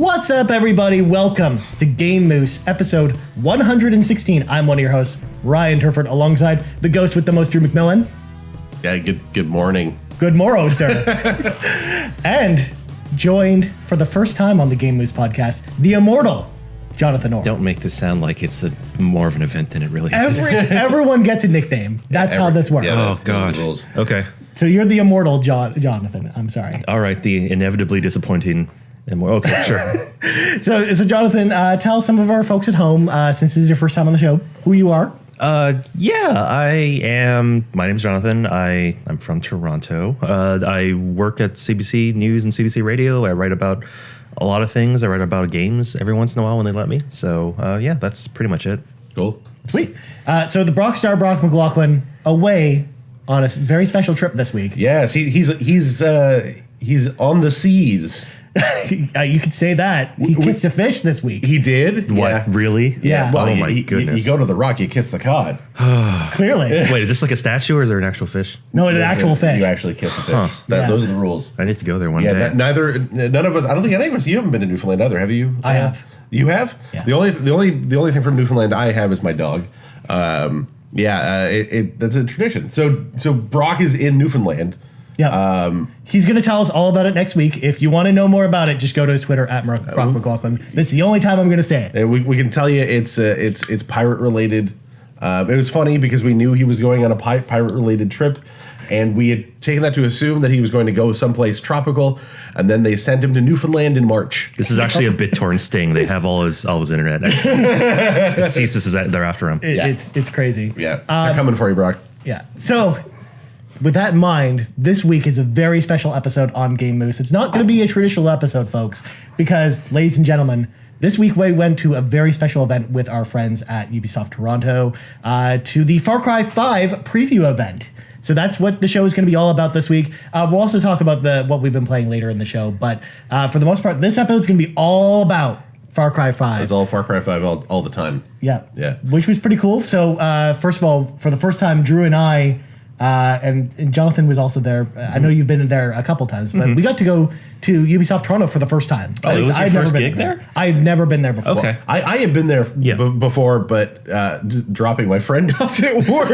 What's up, everybody? Welcome to Game Moose, episode 116. I'm one of your hosts, Ryan Turford, alongside the ghost with the most, Drew McMillan. Yeah, good morning. Good morrow, sir. And joined for the first time on the Game Moose podcast, the immortal Jonathan Orr. Don't make this sound like it's more of an event than it really is. Everyone gets a nickname. That's how this works. Oh, God. Okay. So you're the immortal Jonathan. I'm sorry. All right, the inevitably disappointing. Okay, sure. So Jonathan, tell some of our folks at home, since this is your first time on the show, who you are. Yeah, I am. My name's Jonathan. I'm from Toronto. I work at CBC News and CBC Radio. I write about a lot of things. I write about games every once in a while when they let me. So, yeah, that's pretty much it. Cool. Sweet. So the Brock Star Brock McLaughlin away on a very special trip this week. Yes, he's on the seas. You could say that. He kissed a fish this week. He did? What? Yeah. Really? Yeah. Well, Oh, my goodness. You go to the rock, you kiss the cod. Clearly. Wait, is this like a statue or is there an actual fish? No, an actual fish. You actually kiss a fish. Huh. Yeah. Those are the rules. I need to go there one Yeah, day. none of us. I don't think any of us. You haven't been to Newfoundland either, have you? I have. You have? Yeah. The only thing from Newfoundland I have is my dog. That's a tradition. So Brock is in Newfoundland. Yeah. He's going to tell us all about it next week. If you want to know more about it, just go to his Twitter at Brock McLaughlin. That's the only time I'm going to say it. And we can tell you it's pirate related. It was funny because we knew he was going on a pirate related trip, and we had taken that to assume that he was going to go someplace tropical, and then they sent him to Newfoundland in March. This is actually a BitTorrent sting. They have all his internet access. It ceases they're after him. It's crazy. Yeah, they're coming for you, Brock. Yeah. So, with that in mind, this week is a very special episode on Game Moose. It's not going to be a traditional episode, folks, because, ladies and gentlemen, this week we went to a very special event with our friends at Ubisoft Toronto to the Far Cry 5 preview event. So that's what the show is going to be all about this week. We'll also talk about what we've been playing later in the show, but for the most part, this episode is going to be all about Far Cry 5. It's all Far Cry 5 all the time. Yeah. Yeah. Which was pretty cool. So, first of all, for the first time, Drew and I, and Jonathan was also there. I know you've been there a couple times, but we got to go to Ubisoft Toronto for the first time. Oh, it was your first gig there? I've never been there before. Okay. I had been there before, but just dropping my friend off at work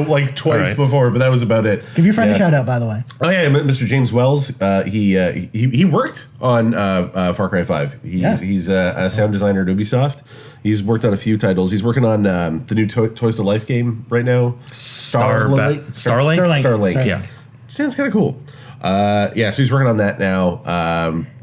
like twice before, but that was about it. Give your friend a shout out, by the way. Oh yeah, Mr. James Wells. He worked on Far Cry 5. He's a sound designer at Ubisoft. He's worked on a few titles. He's working on the new Toys to Life game right now. Starlink. Yeah. Sounds kind of cool. So he's working on that now.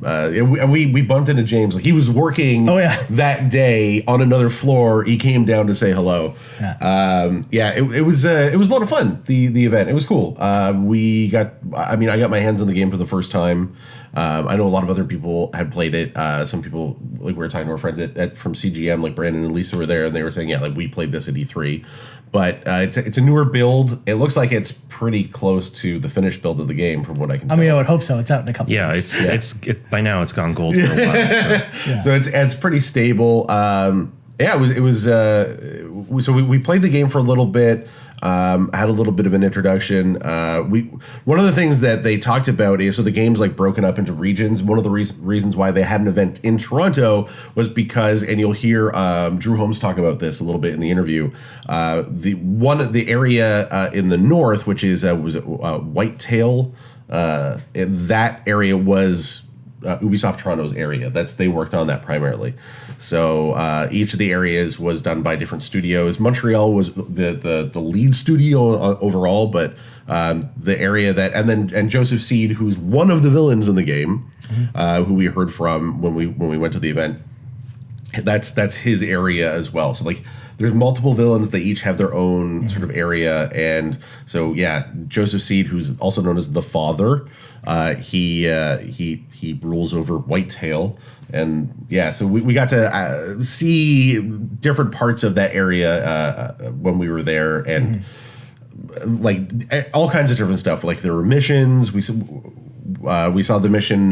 And we bumped into James. Like, he was working that day on another floor. He came down to say hello. It was a lot of fun, the event. It was cool. I got my hands on the game for the first time. I know a lot of other people had played it. Some people, like we were talking to our friends from CGM, like Brandon and Lisa were there, and they were saying, we played this at E3. But it's a newer build. It looks like it's pretty close to the finished build of the game, from what I can tell. I mean, I would hope so. It's out in a couple months. It's by now it's gone gold for a while. So it's pretty stable. It was. So we played the game for a little bit. Had a little bit of an introduction. One of the things that they talked about is, so the game's like broken up into regions. One of the reasons why they had an event in Toronto was because, and you'll hear Drew Holmes talk about this a little bit in the interview. The area in the north, which is Whitetail, that area was Ubisoft Toronto's area. They worked on that primarily. So each of the areas was done by different studios. Montreal was the lead studio overall, but the area and Joseph Seed, who's one of the villains in the game, who we heard from when we went to the event, that's his area as well. So like, there's multiple villains. They each have their own sort of area, and so Joseph Seed, who's also known as the Father, he rules over Whitetail, and so we got to see different parts of that like when we were there, and like all kinds of different stuff. Like, there were missions. We saw the mission,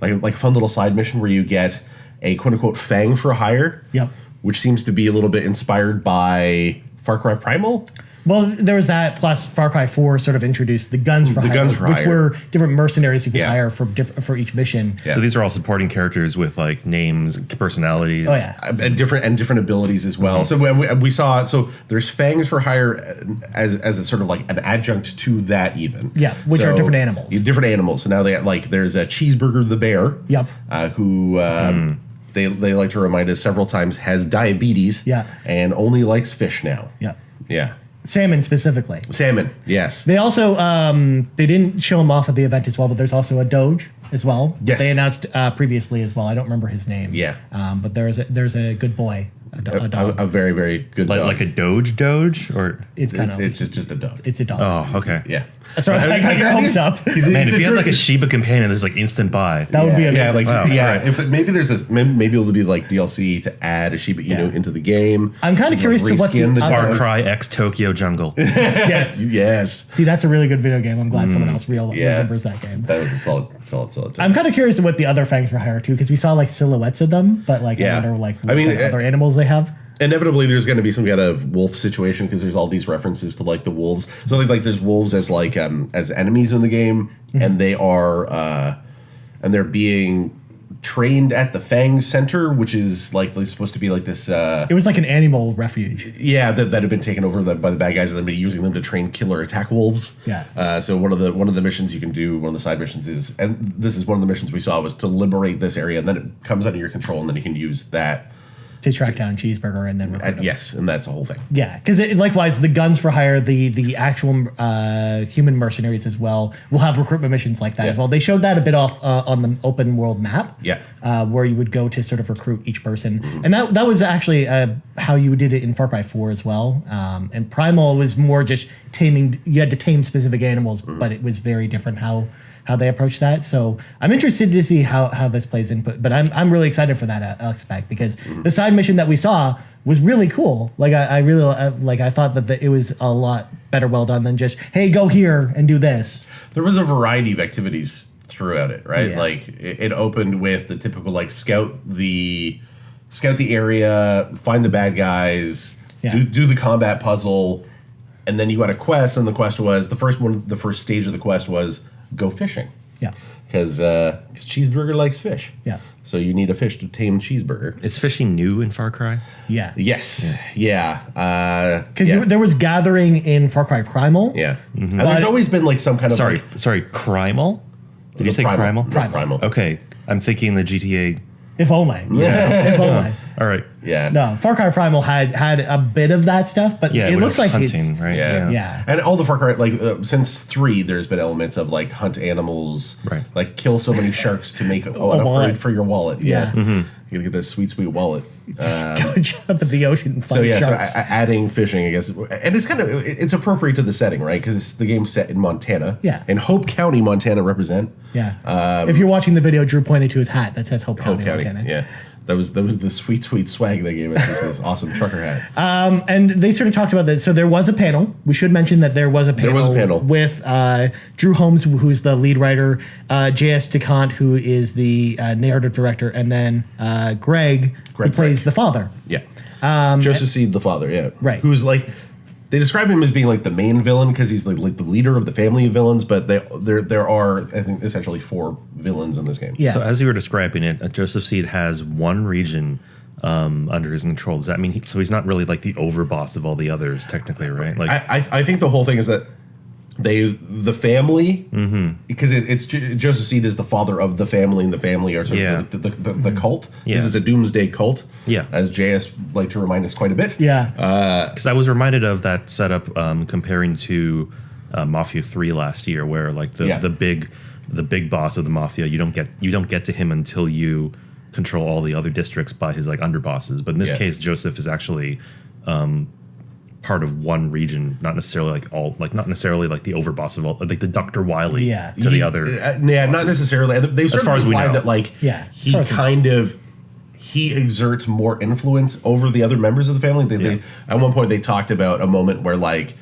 like a fun little side mission where you get a quote unquote Fang for hire. Yep. Which seems to be a little bit inspired by Far Cry Primal. Well, there was that, plus Far Cry 4 sort of introduced the guns for hire, which were different mercenaries you could hire for each mission. So these are all supporting characters with like names, personalities. Oh yeah, and different abilities as well. So when we saw, so there's fangs for hire as a sort of like an adjunct to that even. Yeah, which are different animals. Different animals. So now they like there's a Cheeseburger the bear. Yep. Who. They like to remind us several times has diabetes. Yeah. And only likes fish now. Yeah. Yeah. Salmon specifically. Salmon, yes. They also they didn't show him off at the event as well, but there's also a Doge as well. Yes. They announced previously as well. I don't remember his name. Yeah. But there's a good boy, a dog. A very, very good dog. Like a Doge, or It's kind of It's just a dog. it's a dog. oh, okay. Yeah. So I got your hopes up. Man, if you had like a Shiba companion, there's like instant buy. That would be amazing. Yeah, like Wow. If maybe there's this, maybe it'll be like DLC to add a Shiba Inu into the game. I'm kinda Like, curious to what the reskin Far dog. Cry X Tokyo Jungle. Yes. Yes, See, that's a really good video game. I'm glad someone else remembers that game. that was a solid. I'm kind of curious to what the other fangs for hire too, because we saw like silhouettes of them, but like I wonder like what kind of other animals they have. Inevitably, there's going to be some kind of wolf situation because there's all these references to like the wolves. So like there's wolves as like as enemies in the game, and they are and they're being trained at the Fang Center, which is like supposed to be like this. It was like an animal refuge. Yeah, that have been taken over by the bad guys, and they've been using them to train killer attack wolves. Yeah. So one of the missions you can do, one of the side missions is, and this is one of the missions we saw, was to liberate this area, and then it comes under your control, and then you can use that. To track down Cheeseburger and then recruit him. Yes, and that's the whole thing. Yeah, because likewise, the guns for hire, the actual human mercenaries as well, will have recruitment missions like that as well. They showed that a bit off on the open world map. Yeah. Where you would go to sort of recruit each person. And that was actually how you did it in Far Cry 4 as well. And Primal was more just taming, you had to tame specific animals, but it was very different how they approach that. So I'm interested to see how this plays in, but I'm really excited for that aspect because the side mission that we saw was really cool. Like I really I thought that it was a lot better well done than just, hey, go here and do this. There was a variety of activities throughout it, right? Yeah. Like it opened with the typical like scout the area, find the bad guys, do the combat puzzle, and then you got a quest, and the quest was the first stage of the quest was go fishing. Yeah. Because Cheeseburger likes fish. Yeah. So you need a fish to tame Cheeseburger. Is fishing new in Far Cry? Yeah. Yes. Yeah. Because there was gathering in Far Cry Primal. Yeah. And there's always been like some kind of Sorry, Crimal? Did you say Crimal? Primal. Okay, I'm thinking the GTA. If only. Yeah. If only. All right. Yeah. No, Far Cry Primal had a bit of that stuff, but Yeah, it looks like hunting, it's right? Yeah. And all the Far Cry, like since 3, there's been elements of like hunt animals, Right. like kill so many sharks to make an wallet. upgrade for your wallet. Yeah. You gotta get that sweet wallet. Just go jump in the ocean and find So yeah, sharks. so adding fishing, I guess, and it's appropriate to the setting, right? Because the game's set in Montana. Yeah. In Hope County, Montana represent. Yeah. If you're watching the video, Drew pointed to his hat that says Hope County, Montana. Yeah. That was the sweet swag they gave us. This awesome trucker hat. And they sort of talked about that. So there was a panel. We should mention that there was a panel. With Drew Holmes, who's the lead writer, J.S. Decant, who is the narrative director, and then Greg, who plays the father. Yeah. Joseph Seed, the father, yeah. Right. Who's like, they describe him as being like the main villain because he's like the leader of the family of villains, but there are, I think, essentially 4 villains in this game. Yeah. So as you were describing it, Joseph Seed has one region under his control. Does that mean he's not really like the overboss of all the others, technically, right? Like I think the whole thing is that the family, because it's Joseph Seed is the father of the family, and the family are sort of the cult. Yeah. This is a doomsday cult. Yeah. As JS like to remind us quite a bit. Yeah. because I was reminded of that setup comparing to Mafia 3 last year, where like the big boss of the mafia, you don't get to him until you control all the other districts by his like underbosses. But in this case, Joseph is actually part of one region, not necessarily like the overboss of all, like the Dr. Wily to the other. Not necessarily. They've sort As far of as we implied know. that like he exerts more influence over the other members of the family. At one point they talked about a moment where like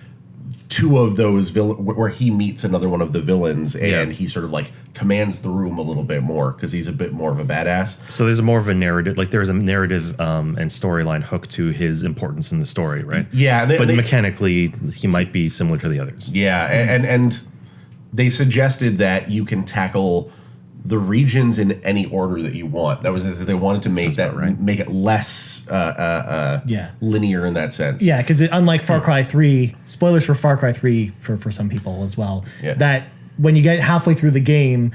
two of those where he meets another one of the villains, and Yeah. he sort of like commands the room a little bit more because he's a bit more of a badass. So there's more of a narrative, like there's a narrative and storyline hook to his importance in the story, right? Yeah, but mechanically, he might be similar to the others. Yeah, and they suggested that you can tackle the regions in any order that you want. That was they wanted to make that right. make it less linear in that sense. Yeah, because unlike Far Cry 3, spoilers for Far Cry 3 for some people as well, that when you get halfway through the game,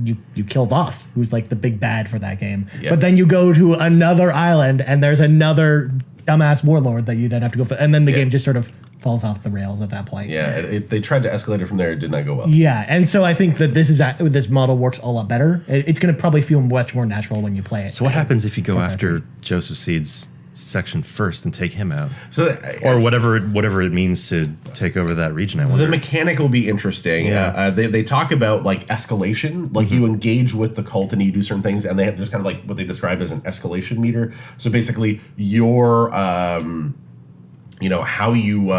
you kill Voss, who's like the big bad for that game. Yeah. But then you go to another island, and there's another dumbass warlord that you then have to go for, and then the game just sort of falls off the rails at that point. Yeah, they tried to escalate it from there. It did not go well. Yeah, and so I think that this model works a lot better. It's going to probably feel much more natural when you play it. So what happens if you go after Joseph Seed's section first and take him out? So or whatever it means to take over that region, I wonder. The mechanic will be interesting. Yeah. They talk about like escalation, like you engage with the cult and you do certain things, and there's kind of like what they describe as an escalation meter. So basically, your how you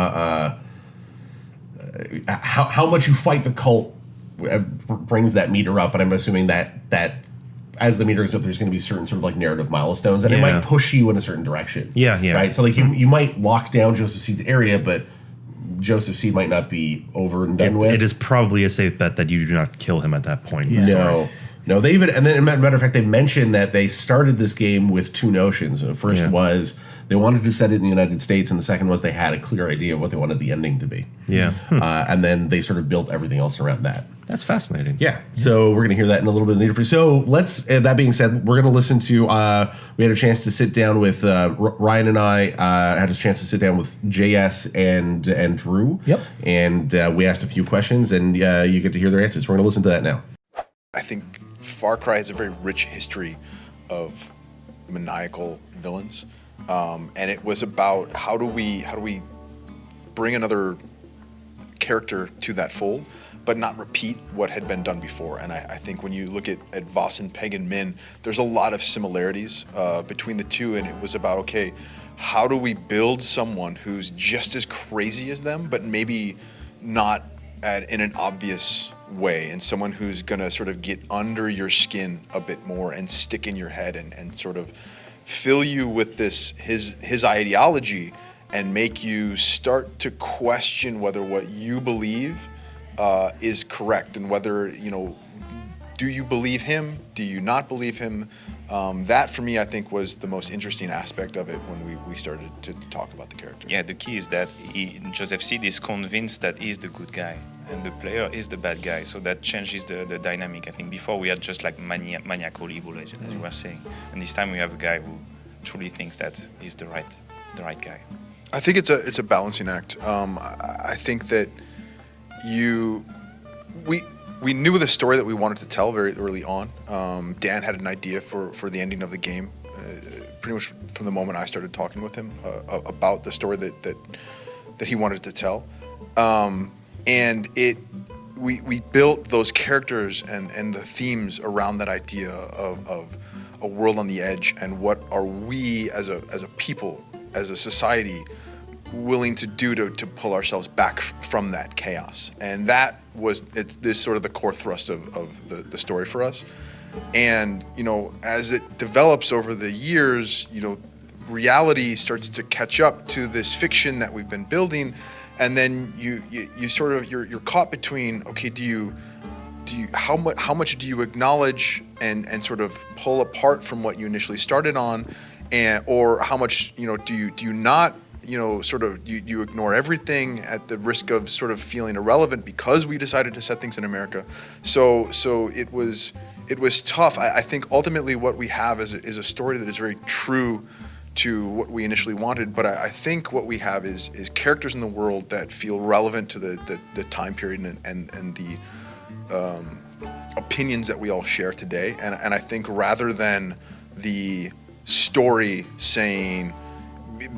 how much you fight the cult brings that meter up, and I'm assuming that as the meter goes up, there's going to be certain sort of like narrative milestones, and it might push you in a certain direction. Yeah. Right. So like you might lock down Joseph Seed's area, but Joseph Seed might not be over and done with. It is probably a safe bet that you do not kill him at that point. Yeah. In the story. No, they even, and then, as a matter of fact, they mentioned that they started this game with two notions. The first was they wanted to set it in the United States, and the second was they had a clear idea of what they wanted the ending to be. Yeah. And then they sort of built everything else around that. That's fascinating. Yeah. So we're going to hear that in a little bit later. So let's, that being said, we're going to listen to, we had a chance to sit down with, Ryan and I had a chance to sit down with JS and Drew. Yep. And we asked a few questions, and you get to hear their answers. We're going to listen to that now. I think Far Cry has a very rich history of maniacal villains, and it was about how do we bring another character to that fold, but not repeat what had been done before. And I think when you look at Voss and Peg and Min, there's a lot of similarities between the two, and it was about, okay, how do we build someone who's just as crazy as them, but maybe not in an obvious way, and someone who's going to sort of get under your skin a bit more and stick in your head and sort of fill you with his ideology and make you start to question whether what you believe is correct, and whether, do you believe him? Do you not believe him? That, for me, I think, was the most interesting aspect of it when we started to talk about the character. Yeah, the key is that Joseph Seed is convinced that he's the good guy and the player is the bad guy. So that changes the dynamic. I think before we had just like maniacal evil, as you were saying. And this time we have a guy who truly thinks that he's the right guy. I think it's a balancing act. I think that we knew the story that we wanted to tell very early on. Dan had an idea for the ending of the game, pretty much from the moment I started talking with him about the story that he wanted to tell. And we built those characters and the themes around that idea of a world on the edge, and what are we as a people, as a society, willing to do to pull ourselves back from that chaos. And that was this sort of the core thrust of the story for us. And as it develops over the years, reality starts to catch up to this fiction that we've been building, and then you sort of you're caught between, okay, do you how much do you acknowledge and sort of pull apart from what you initially started on, or how much do you not sort of you ignore everything at the risk of sort of feeling irrelevant because we decided to set things in America. So it was tough. I think ultimately what we have is a story that is very true to what we initially wanted, but I think what we have is characters in the world that feel relevant to the time period and the opinions that we all share today. And I think rather than the story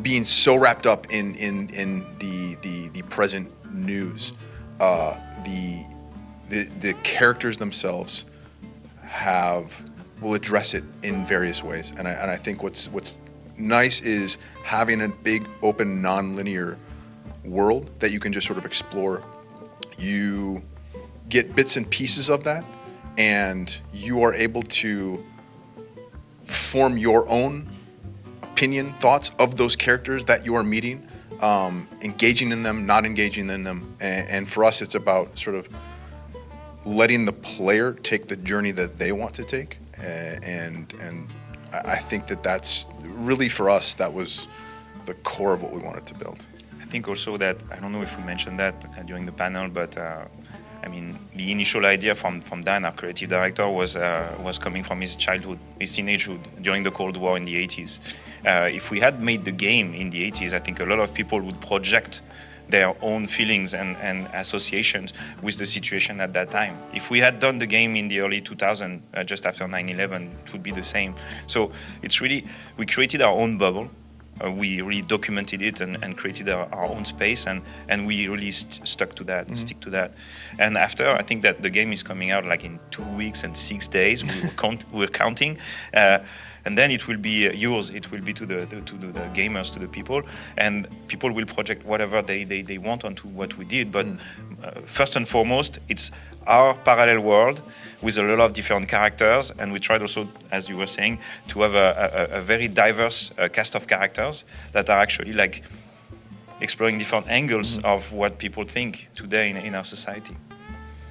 being so wrapped up in the present news, the characters themselves will address it in various ways. And I think what's nice is having a big, open, non-linear world that you can just sort of explore. You get bits and pieces of that, and you are able to form your own opinion, thoughts of those characters that you are meeting, engaging in them, not engaging in them. And for us, it's about sort of letting the player take the journey that they want to take. And I think that's really, for us, that was the core of what we wanted to build. I think also that, I don't know if we mentioned that during the panel, but I mean, the initial idea from Dan, our creative director, was coming from his childhood, his teenagehood, during the Cold War in the 80s. If we had made the game in the 80s, I think a lot of people would project their own feelings and associations with the situation at that time. If we had done the game in the early 2000s, just after 9/11, it would be the same. So it's really, we created our own bubble. We really documented it and created our own space, and we really stuck to that, stick to that. And after, I think that the game is coming out like in 2 weeks and 6 days. We're counting. And then it will be yours. It will be to the gamers, to the people, and people will project whatever they want onto what we did. But first and foremost, it's our parallel world with a lot of different characters, and we tried also, as you were saying, to have a very diverse cast of characters that are actually like exploring different angles of what people think today in our society.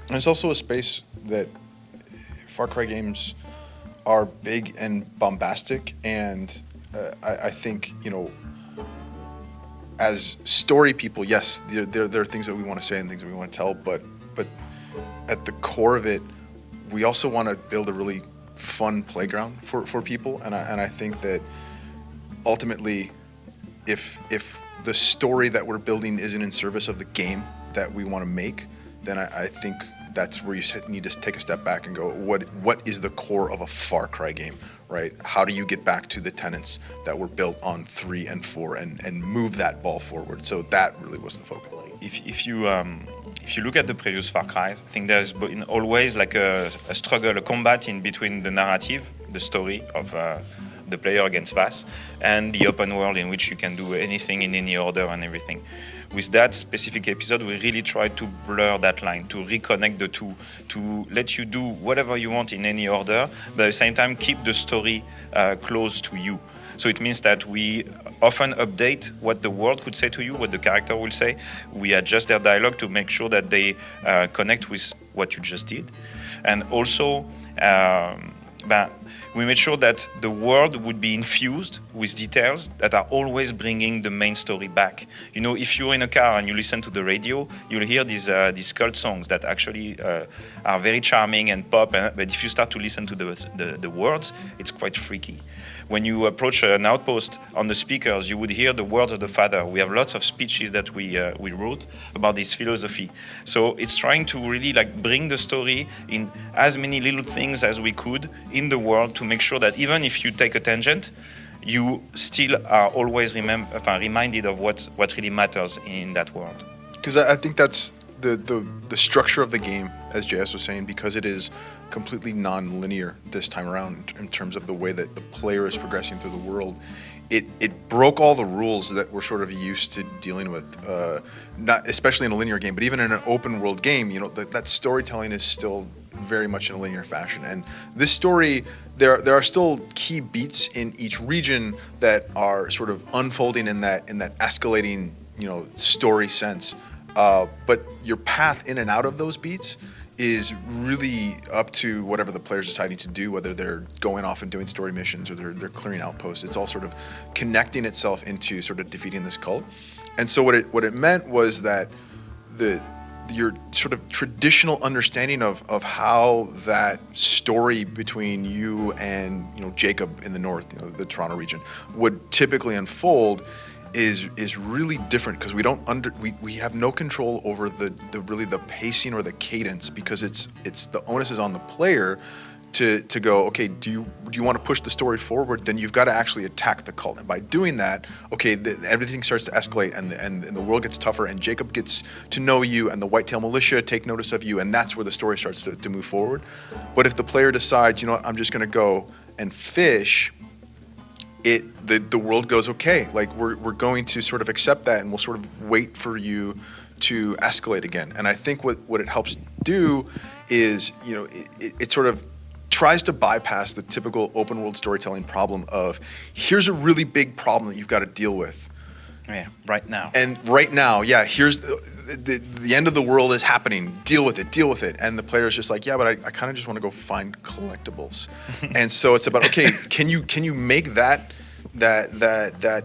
And it's also a space that Far Cry games are big and bombastic, and I think, you know, as story people, yes, there are things that we want to say and things that we want to tell, but at the core of it, we also want to build a really fun playground for people, and I think that ultimately, if the story that we're building isn't in service of the game that we want to make, then I think that's where you need to take a step back and go, what is the core of a Far Cry game, right? How do you get back to the tenets that were built on 3 and 4 and move that ball forward? So that really was the focus. If you look at the previous Far Cries, I think there's been always like a struggle, a combat in between the narrative, the story of the player against Vass, and the open world in which you can do anything in any order and everything. With that specific episode, we really tried to blur that line, to reconnect the two, to let you do whatever you want in any order, but at the same time keep the story close to you. So it means that we often update what the world could say to you, what the character will say. We adjust their dialogue to make sure that they connect with what you just did. And also, we made sure that the world would be infused with details that are always bringing the main story back. You know, if you're in a car and you listen to the radio, you'll hear these cult songs that actually are very charming and pop, but if you start to listen to the words, it's quite freaky. When you approach an outpost on the speakers, you would hear the words of the Father. We have lots of speeches that we wrote about this philosophy. So it's trying to really like bring the story in as many little things as we could in the world to make sure that even if you take a tangent, you still are always reminded of what really matters in that world. Because I think that's the structure of the game, as JS was saying, because it is completely non-linear this time around in terms of the way that the player is progressing through the world. It broke all the rules that we're sort of used to dealing with, not especially in a linear game, but even in an open world game, you know, that storytelling is still very much in a linear fashion. And this story, there are still key beats in each region that are sort of unfolding in that escalating, you know, story sense. But your path in and out of those beats is really up to whatever the player's deciding to do, whether they're going off and doing story missions or they're clearing outposts. It's all sort of connecting itself into sort of defeating this cult. And so what it meant was that your sort of traditional understanding of how that story between you and, you know, Jacob in the north, you know, the Toronto region, would typically unfold is really different, because we have no control over the pacing or the cadence, because it's the onus is on the player to go, okay, do you want to push the story forward? Then you've got to actually attack the cult, and by doing that, okay, everything starts to escalate, and the world gets tougher, and Jacob gets to know you, and the Whitetail Militia take notice of you, and that's where the story starts to move forward. But if the player decides, you know what, I'm just going to go and fish, the world goes, okay, like we're going to sort of accept that, and we'll sort of wait for you to escalate again. And I think what it helps do is, you know, it sort of tries to bypass the typical open world storytelling problem of, here's a really big problem that you've got to deal with. Yeah, right now. And right now, yeah, here's the end of the world is happening. Deal with it. And the player's just like, yeah, but I kind of just want to go find collectibles. And so it's about, okay, can you make that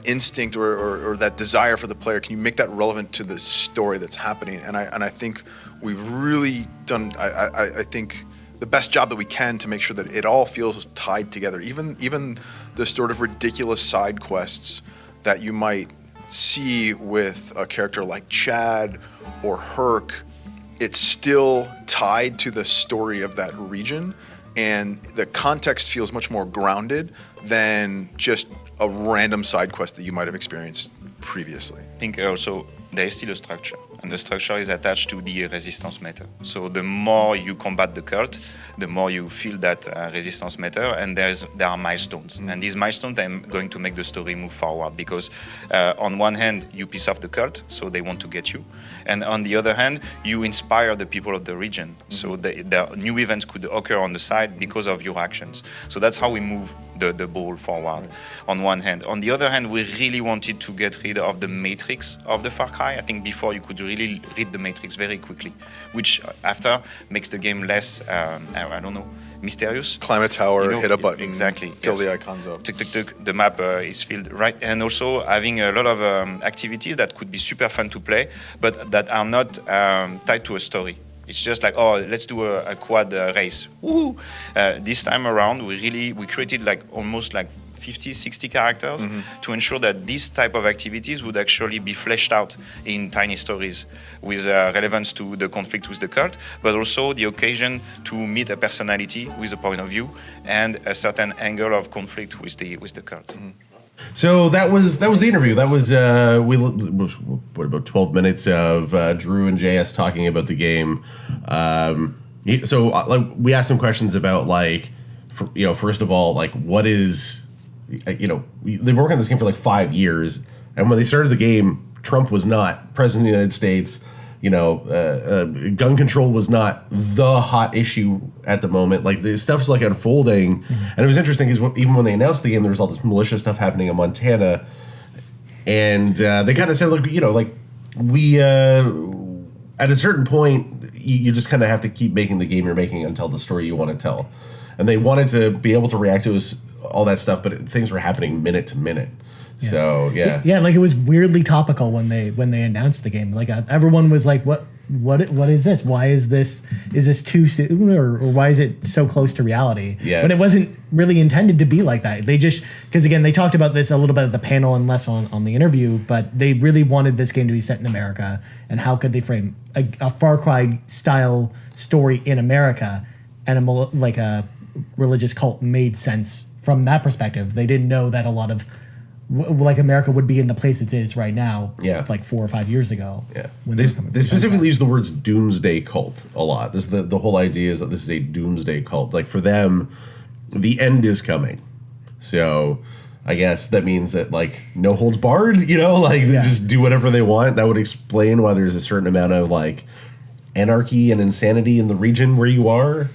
instinct or that desire for the player, can you make that relevant to the story that's happening? And I think we've really done, I think, the best job that we can to make sure that it all feels tied together. Even the sort of ridiculous side quests that you might see with a character like Chad or Herc, it's still tied to the story of that region, and the context feels much more grounded than just a random side quest that you might have experienced previously. I think also there is still a structure, and the structure is attached to the resistance meter. So the more you combat the cult, the more you feel that resistance meter, and there are milestones. And these milestones are going to make the story move forward, because on one hand, you piss off the cult, so they want to get you. And on the other hand, you inspire the people of the region. So the new events could occur on the side because of your actions. So that's how we move the ball forward, on one hand. On the other hand, we really wanted to get rid of the matrix of the Far Cry. I think before you could really read the matrix very quickly, which after makes the game less, I don't know, mysterious. Climb a tower, You know, hit a button, exactly, fill yes. the icons up. Tuk, tuk, tuk, the map is filled, right? And also having a lot of activities that could be super fun to play, but that are not tied to a story. It's just like, oh, let's do a quad race. Woohoo! This time around, we created like almost like 50, 60 characters to ensure that these type of activities would actually be fleshed out in tiny stories with relevance to the conflict with the cult, but also the occasion to meet a personality with a point of view and a certain angle of conflict with the cult. So that was the interview. That was what, about 12 minutes of Drew and JS talking about the game. So like, we asked some questions about, like, first of all, like, what is, they've been working on this game for like 5 years, and when they started the game, Trump was not president of the United States. Gun control was not the hot issue at the moment. Like, the stuff's like unfolding, and it was interesting because even when they announced the game, there was all this militia stuff happening in Montana, and they kind of said, look, we at a certain point, you just kind of have to keep making the game you're making until the story you want to tell, and they wanted to be able to react to all that stuff, but things were happening minute to minute. Yeah. So yeah, like, it was weirdly topical when they announced the game. Like, everyone was like, "What is this? Why is this? Is this too soon, or why is it so close to reality?" Yeah, but it wasn't really intended to be like that. They just, because again, they talked about this a little bit at the panel and less on the interview, but they really wanted this game to be set in America, and how could they frame a Far Cry style story in America, and a religious cult made sense from that perspective. They didn't know that a lot of America would be in the place it is right now, like 4 or 5 years ago. Yeah, they specifically use the words doomsday cult a lot. This the whole idea is that this is a doomsday cult. Like, for them, the end is coming. So I guess that means that, like, no holds barred. They just do whatever they want. That would explain why there's a certain amount of, like, anarchy and insanity in the region where you are.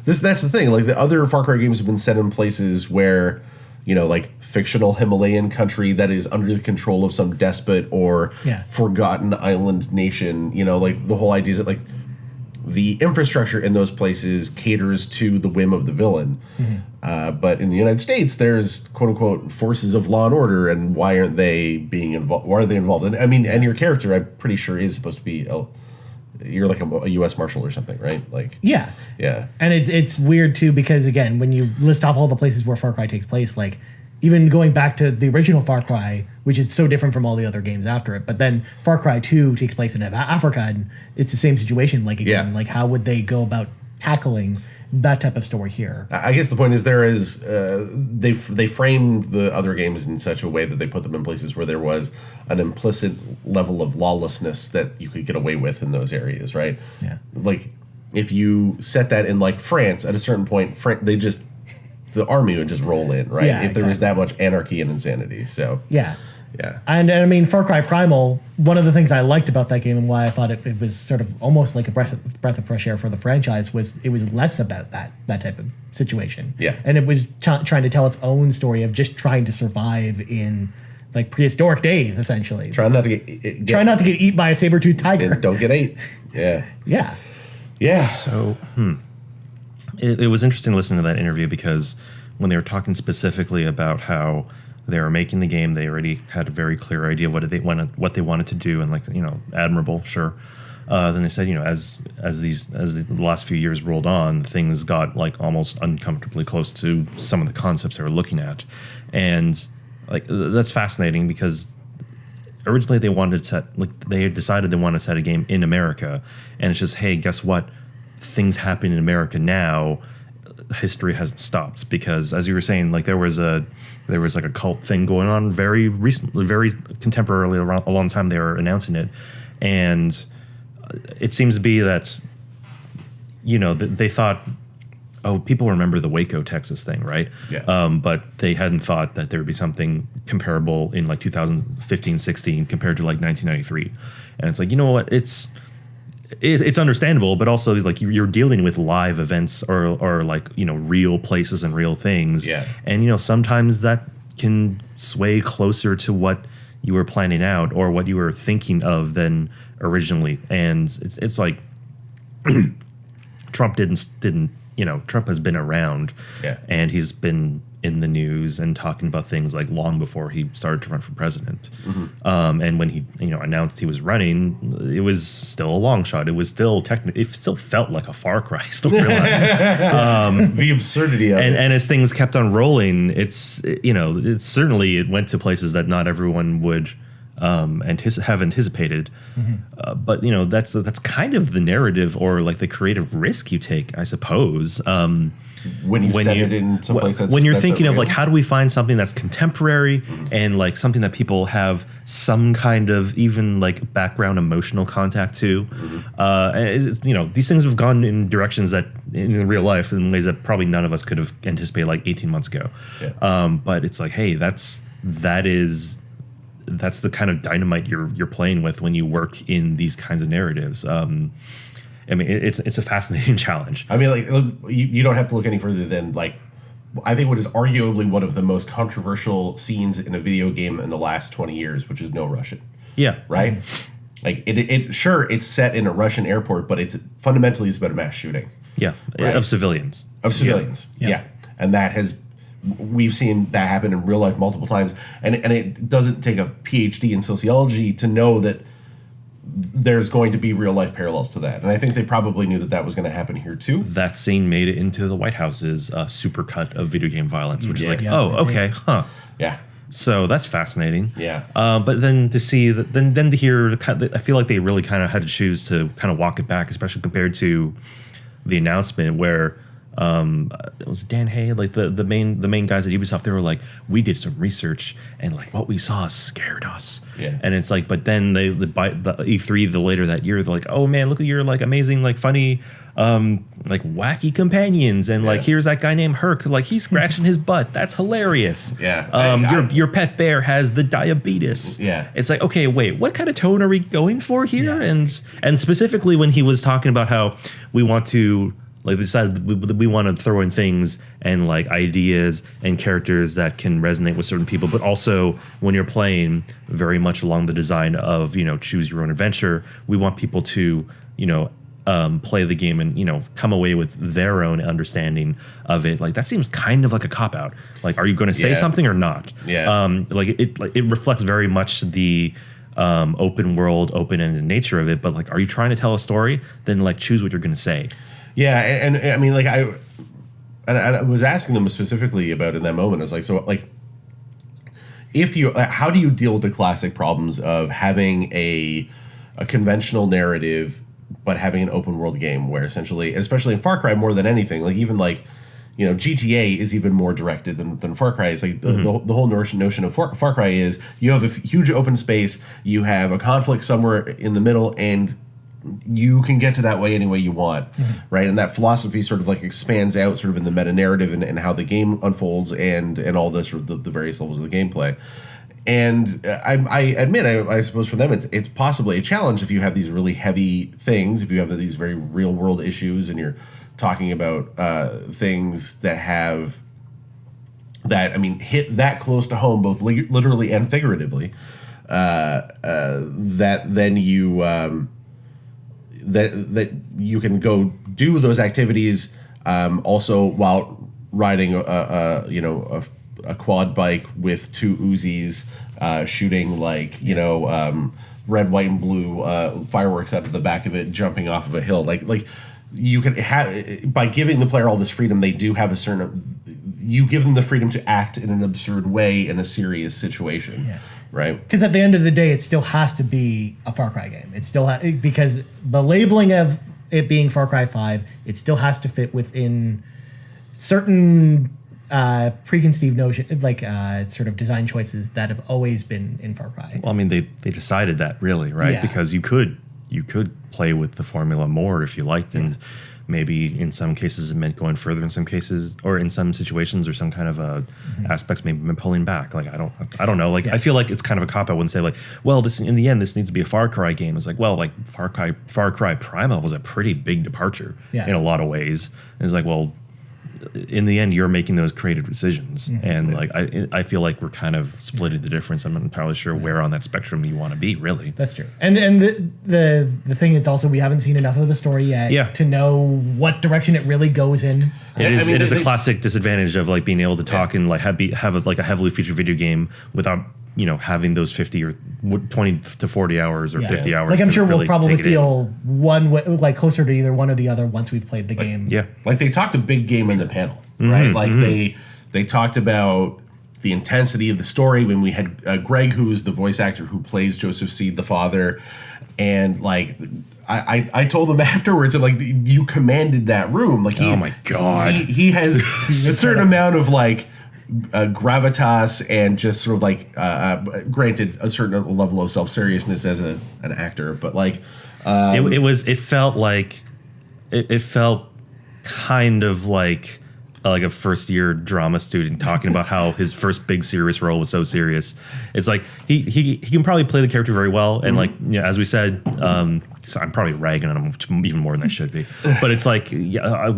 That's the thing. Like, the other Far Cry games have been set in places where, like, fictional Himalayan country that is under the control of some despot or forgotten island nation. Like, the whole idea is that, like, the infrastructure in those places caters to the whim of the villain. But in the United States, there's quote unquote forces of law and order, and why aren't they being involved? Why are they involved? And I mean, and your character, I'm pretty sure, is supposed to be you're like a U.S. Marshal or something, right? Like, yeah. And it's weird too, because again, when you list off all the places where Far Cry takes place, like, even going back to the original Far Cry, which is so different from all the other games after it, but then Far Cry 2 takes place in Africa, and it's the same situation. Like, again, like, how would they go about tackling that type of story here? I guess the point is they framed the other games in such a way that they put them in places where there was an implicit level of lawlessness that you could get away with in those areas, right? Yeah. Like, if you set that in, like, France, at a certain point, they just the army would just roll in, right? Yeah, if there was exactly. that much anarchy and insanity. So Yeah. yeah. And I mean, Far Cry Primal, one of the things I liked about that game and why I thought it was sort of almost like a breath of fresh air for the franchise was it was less about that type of situation. Yeah. And it was trying to tell its own story of just trying to survive in like prehistoric days, essentially. Try not to get Try not to get eaten by a saber-toothed tiger. and don't get ate. Yeah. Yeah. Yeah. So, it was interesting listening to that interview because when they were talking specifically about how they were making the game, they already had a very clear idea of what they wanted to do, and like admirable, sure. Then they said, as the last few years rolled on, things got like almost uncomfortably close to some of the concepts they were looking at, and like that's fascinating because originally they had decided they wanted to set a game in America, and it's just, hey, guess what? Things happen in America now. History hasn't stopped because, as you were saying, like there was like a cult thing going on very recently, very contemporarily, around a long time they were announcing it, and it seems to be that they thought, oh, people remember the Waco, Texas thing, right? Yeah. But they hadn't thought that there would be something comparable in like 2015, 16 compared to like 1993. And it's like, you know what? It's understandable, but also like you're dealing with live events or like, real places and real things. Yeah. And, sometimes that can sway closer to what you were planning out or what you were thinking of than originally. And it's like Trump didn't Trump has been around, Yeah. and he's been in the news and talking about things like long before he started to run for president. And when he announced he was running, it was still a long shot. It was still it still felt like a Far Cry storyline. The absurdity of it. And as things kept on rolling, it's certainly it went to places that not everyone would have anticipated. But that's kind of the narrative or like the creative risk you take, I suppose. when you set it in some place when you're that's thinking of real. like, how do we find something that's contemporary and like something that people have some kind of even like background emotional contact to. These things have gone in directions that in real life in ways that probably none of us could have anticipated like 18 months ago. Yeah. But it's like, hey, that's the kind of dynamite you're playing with when you work in these kinds of narratives. I mean, it's a fascinating challenge. I mean, like you don't have to look any further than like I think what is arguably one of the most controversial scenes in a video game in the last 20 years, which is No Russian. Yeah. Right. Like it's set in a Russian airport, but it's fundamentally it's about a mass shooting. Yeah. Right. Of civilians. Yeah. And we've seen that happen in real life multiple times, and it doesn't take a PhD in sociology to know that there's going to be real life parallels to that. And I think they probably knew that was going to happen here too. That scene made it into the White House's supercut of video game violence, which is like, Yeah. oh, okay, huh. Yeah. So that's fascinating. Yeah. But then to see that, then to hear, I feel like they really kind of had to choose to kind of walk it back, especially compared to the announcement where it was Dan Hay, like the main guys at Ubisoft. They were like, we did some research and like what we saw scared us. Yeah. And it's like, but then the E3 later that year, they're like, oh man, look at your like amazing, like funny, like wacky companions, and like here's that guy named Herc, like he's scratching his butt. That's hilarious. Yeah. Your pet bear has the diabetes. Yeah. It's like, okay, wait, what kind of tone are we going for here? Yeah. And specifically when he was talking about how we want to. Like they decided we want to throw in things and like ideas and characters that can resonate with certain people, but also when you're playing very much along the design of choose your own adventure, we want people to play the game and come away with their own understanding of it. Like that seems kind of like a cop out. Like, are you going to say something or not? Yeah. It reflects very much the open world, open-ended nature of it. But like, are you trying to tell a story? Then like choose what you're going to say. Yeah, and I mean, like I was asking them specifically about in that moment. I was like, so like, how do you deal with the classic problems of having a conventional narrative, but having an open world game where essentially, especially in Far Cry more than anything, like even like, GTA is even more directed than Far Cry is. Like the whole notion of Far Cry is you have a huge open space, you have a conflict somewhere in the middle, and you can get to that way any way you want, right? And that philosophy sort of like expands out sort of in the meta narrative and how the game unfolds and all this, sort of the various levels of the gameplay. And I admit, I suppose for them, it's possibly a challenge if you have these really heavy things, if you have these very real world issues, and you're talking about things that have that, I mean, hit that close to home, both literally and figuratively. That then you that you can go do those activities also while riding a quad bike with two Uzis, shooting like red, white, and blue fireworks out of the back of it, jumping off of a hill. Like you can have, by giving the player all this freedom, they do have a certain. You give them the freedom to act in an absurd way in a serious situation. Yeah. Right. Because at the end of the day, it still has to be a Far Cry game. It still because the labeling of it being Far Cry 5, it still has to fit within certain preconceived notions, like sort of design choices that have always been in Far Cry. Well, I mean, they decided that really, right? Yeah. Because you could play with the formula more if you liked, and maybe in some cases it meant going further, in some cases, or in some situations or some kind of aspects maybe pulling back. Like I don't know. Like I feel like it's kind of a cop out when say like, well, this in the end this needs to be a Far Cry game. It's like, well, like Far Cry Primal was a pretty big departure in a lot of ways. And it's like, well, in the end, you're making those creative decisions, and like I feel like we're kind of splitting the difference. I'm not entirely sure where on that spectrum you want to be, really. That's true. And the thing is also we haven't seen enough of the story yet to know what direction it really goes in. It is a classic disadvantage of like being able to talk and like have a heavily featured video game without having those 50 or 20 to 40 hours or 50 hours. Like I'm sure really we'll probably feel one way, like closer to either one or the other once we've played the game. Yeah, like they talked a big game in the panel, right? Like they talked about the intensity of the story when we had Greg, who's the voice actor who plays Joseph Seed, the father, and like. I told him afterwards, like, you commanded that room. Like, oh my god, he has a certain amount of like gravitas and just sort of like, granted, a certain level of self seriousness as an actor, but like, it felt kind of like a first year drama student talking about how his first big serious role was so serious. It's like he can probably play the character very well, and like as we said, so I'm probably ragging on him even more than I should be. But it's like we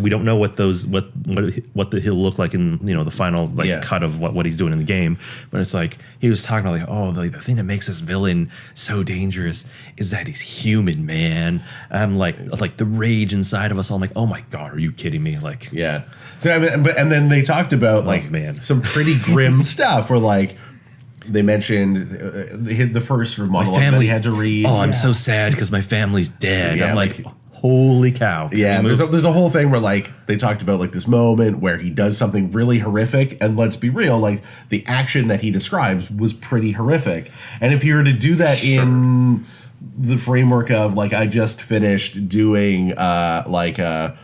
don't know what he'll look like in the final cut of what he's doing in the game. But it's like he was talking about the thing that makes this villain so dangerous is that he's human, man. I'm like the rage inside of us all. I'm like, oh my god, are you kidding me? Like So I mean, and then they talked about some pretty grim stuff where like they mentioned the first sort of monologue that he had to read. Oh, I'm so sad because my family's dead. I'm like, holy cow. Yeah, there's a whole thing where like they talked about like this moment where he does something really horrific, and let's be real, like the action that he describes was pretty horrific. And if you were to do that in the framework of like I just finished doing the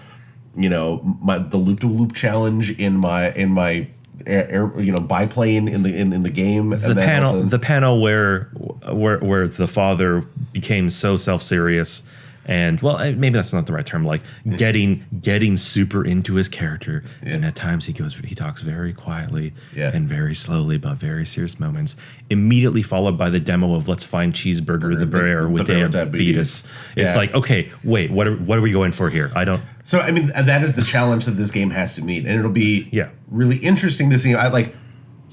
loop-to-loop challenge in my biplane in the game. The panel where the father became so self-serious, and maybe that's not the right term, like getting super into his character, and at times he talks very quietly and very slowly about very serious moments, immediately followed by the demo of let's find Cheeseburger the bear with diabetes. It's like, okay, wait, what are we going for here? I don't. So I mean, that is the challenge that this game has to meet, and it'll be really interesting to see.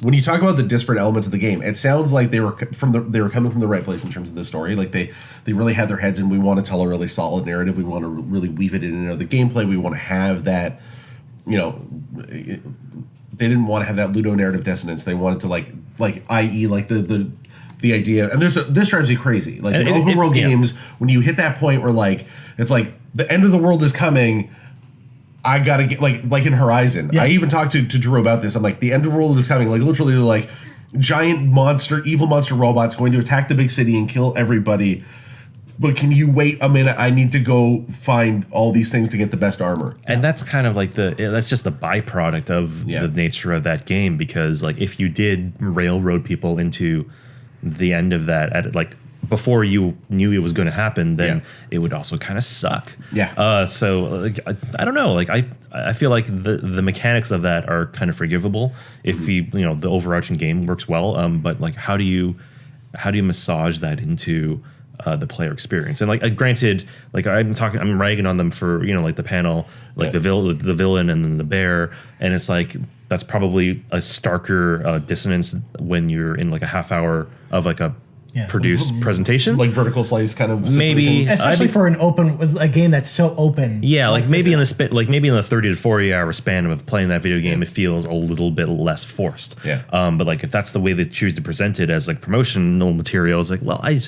When you talk about the disparate elements of the game, it sounds like they were coming from the right place in terms of the story. Like they really had their heads in. We want to tell a really solid narrative. We want to really weave it into the gameplay. We want to have that. They didn't want to have that ludonarrative dissonance. They wanted to i.e. like the idea. And this drives you crazy. Like in open world games, when you hit that point where like it's like the end of the world is coming. I gotta get like in Horizon. I even talked to Drew about this. I'm like, the end of the world is coming. Like literally, like giant evil monster robots going to attack the big city and kill everybody. But can you wait a minute? I need to go find all these things to get the best armor. And that's kind of like that's just the byproduct of the nature of that game. Because like if you did railroad people into the end of that at like before you knew it was going to happen, then it would also kind of suck. Yeah. So like, I don't know. Like I feel like the mechanics of that are kind of forgivable if the overarching game works well. But like, how do you massage that into the player experience? And like, granted, like I'm ragging on them for like the panel, like the villain and then the bear, and it's like that's probably a starker dissonance when you're in like a half hour of like a produced presentation, like vertical slice kind of situation. Maybe, especially for a game that's so open. Yeah, like maybe in the 30 to 40 hour span of playing that video game, it feels a little bit less forced. Yeah. But like if that's the way they choose to present it as like promotional material, it's like, well, I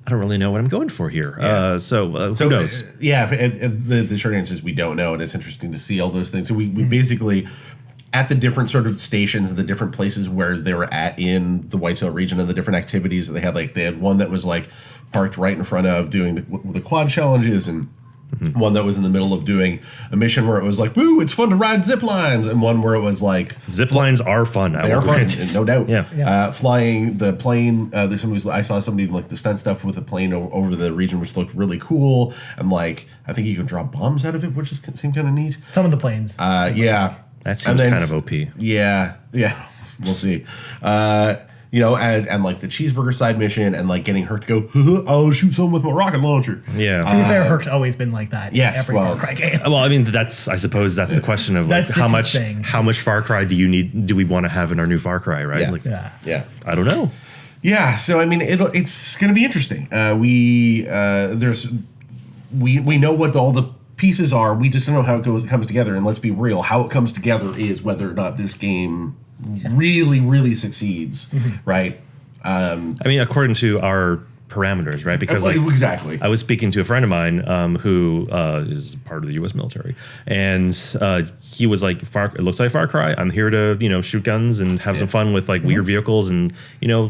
don't really know what I'm going for here. Yeah. So who knows? The short answer is we don't know, and it's interesting to see all those things. So we basically, at the different sort of stations and the different places where they were at in the Whitetail region and the different activities that they had, like they had one that was like parked right in front of doing the quad challenges, and one that was in the middle of doing a mission where it was like, woo, it's fun to ride zip lines, and one where it was like zip lines are fun. They are fun, no doubt. Yeah. Flying the plane. I saw somebody like the stunt stuff with a plane over the region, which looked really cool. And like, I think you can drop bombs out of it, which seemed kind of neat. Some of the planes. Yeah. That seems kind of OP. Yeah. We'll see. And like the cheeseburger side mission, and like getting Herc to go, I'll shoot someone with my rocket launcher. Yeah. To be fair, Herc's always been like that. Yes, Every Far Cry game. Well, I mean, I suppose that's the question of like how much Far Cry do we want to have in our new Far Cry, right? Yeah. Like, Yeah. I don't know. Yeah. So I mean, it's going to be interesting. We know what all the pieces are. We just don't know how it comes together. And let's be real, how it comes together is whether or not this game really, really succeeds, right? I mean, according to our parameters, right? Because like exactly, I was speaking to a friend of mine who is part of the U.S. military, and he was like, "It looks like Far Cry. I'm here to shoot guns and have some fun with like weird vehicles and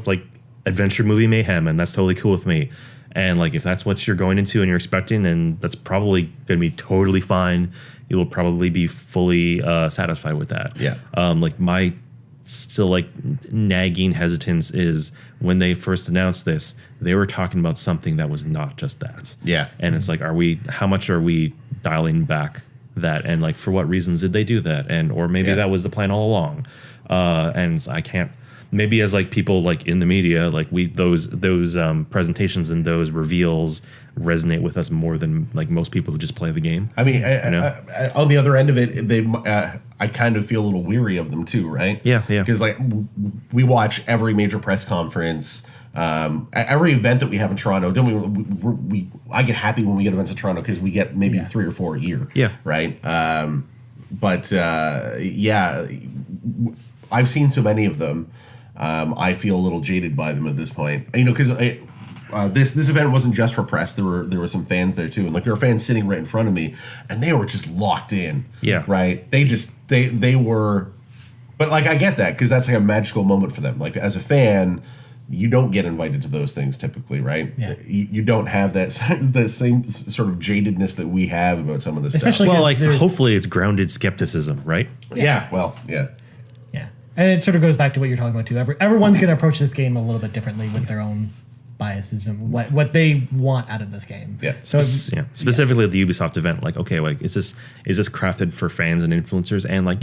like adventure movie mayhem, and that's totally cool with me." And like, if that's what you're going into and you're expecting, and that's probably going to be totally fine, you will probably be fully satisfied with that. Yeah. Like my still like nagging hesitance is when they first announced this, they were talking about something that was not just that. Yeah. And it's like, how much are we dialing back that? And like, for what reasons did they do that? And, or maybe that was the plan all along. And I can't, maybe as like people like in the media, like those presentations and those reveals resonate with us more than like most people who just play the game. I mean, I, on the other end of it, I kind of feel a little weary of them too, right? Yeah. Because like we watch every major press conference, every event that we have in Toronto. Don't we I get happy when we get events in Toronto because we get maybe 3 or 4 a year. Yeah. Right. I've seen so many of them. I feel a little jaded by them at this point. Because this event wasn't just for press. There were some fans there too, and like there were fans sitting right in front of me, and they were just locked in. Yeah. Right. They were, but like I get that because that's like a magical moment for them. Like as a fan, you don't get invited to those things typically, right? Yeah. You don't have the same sort of jadedness that we have about some of this Especially stuff. Well, like hopefully it's grounded skepticism, right? Yeah. Well, yeah. Yeah. And it sort of goes back to what you're talking about too. Everyone's going to approach this game a little bit differently with their own biases and what they want out of this game. Yeah. So specifically at the Ubisoft event, like, okay, like is this crafted for fans and influencers, and like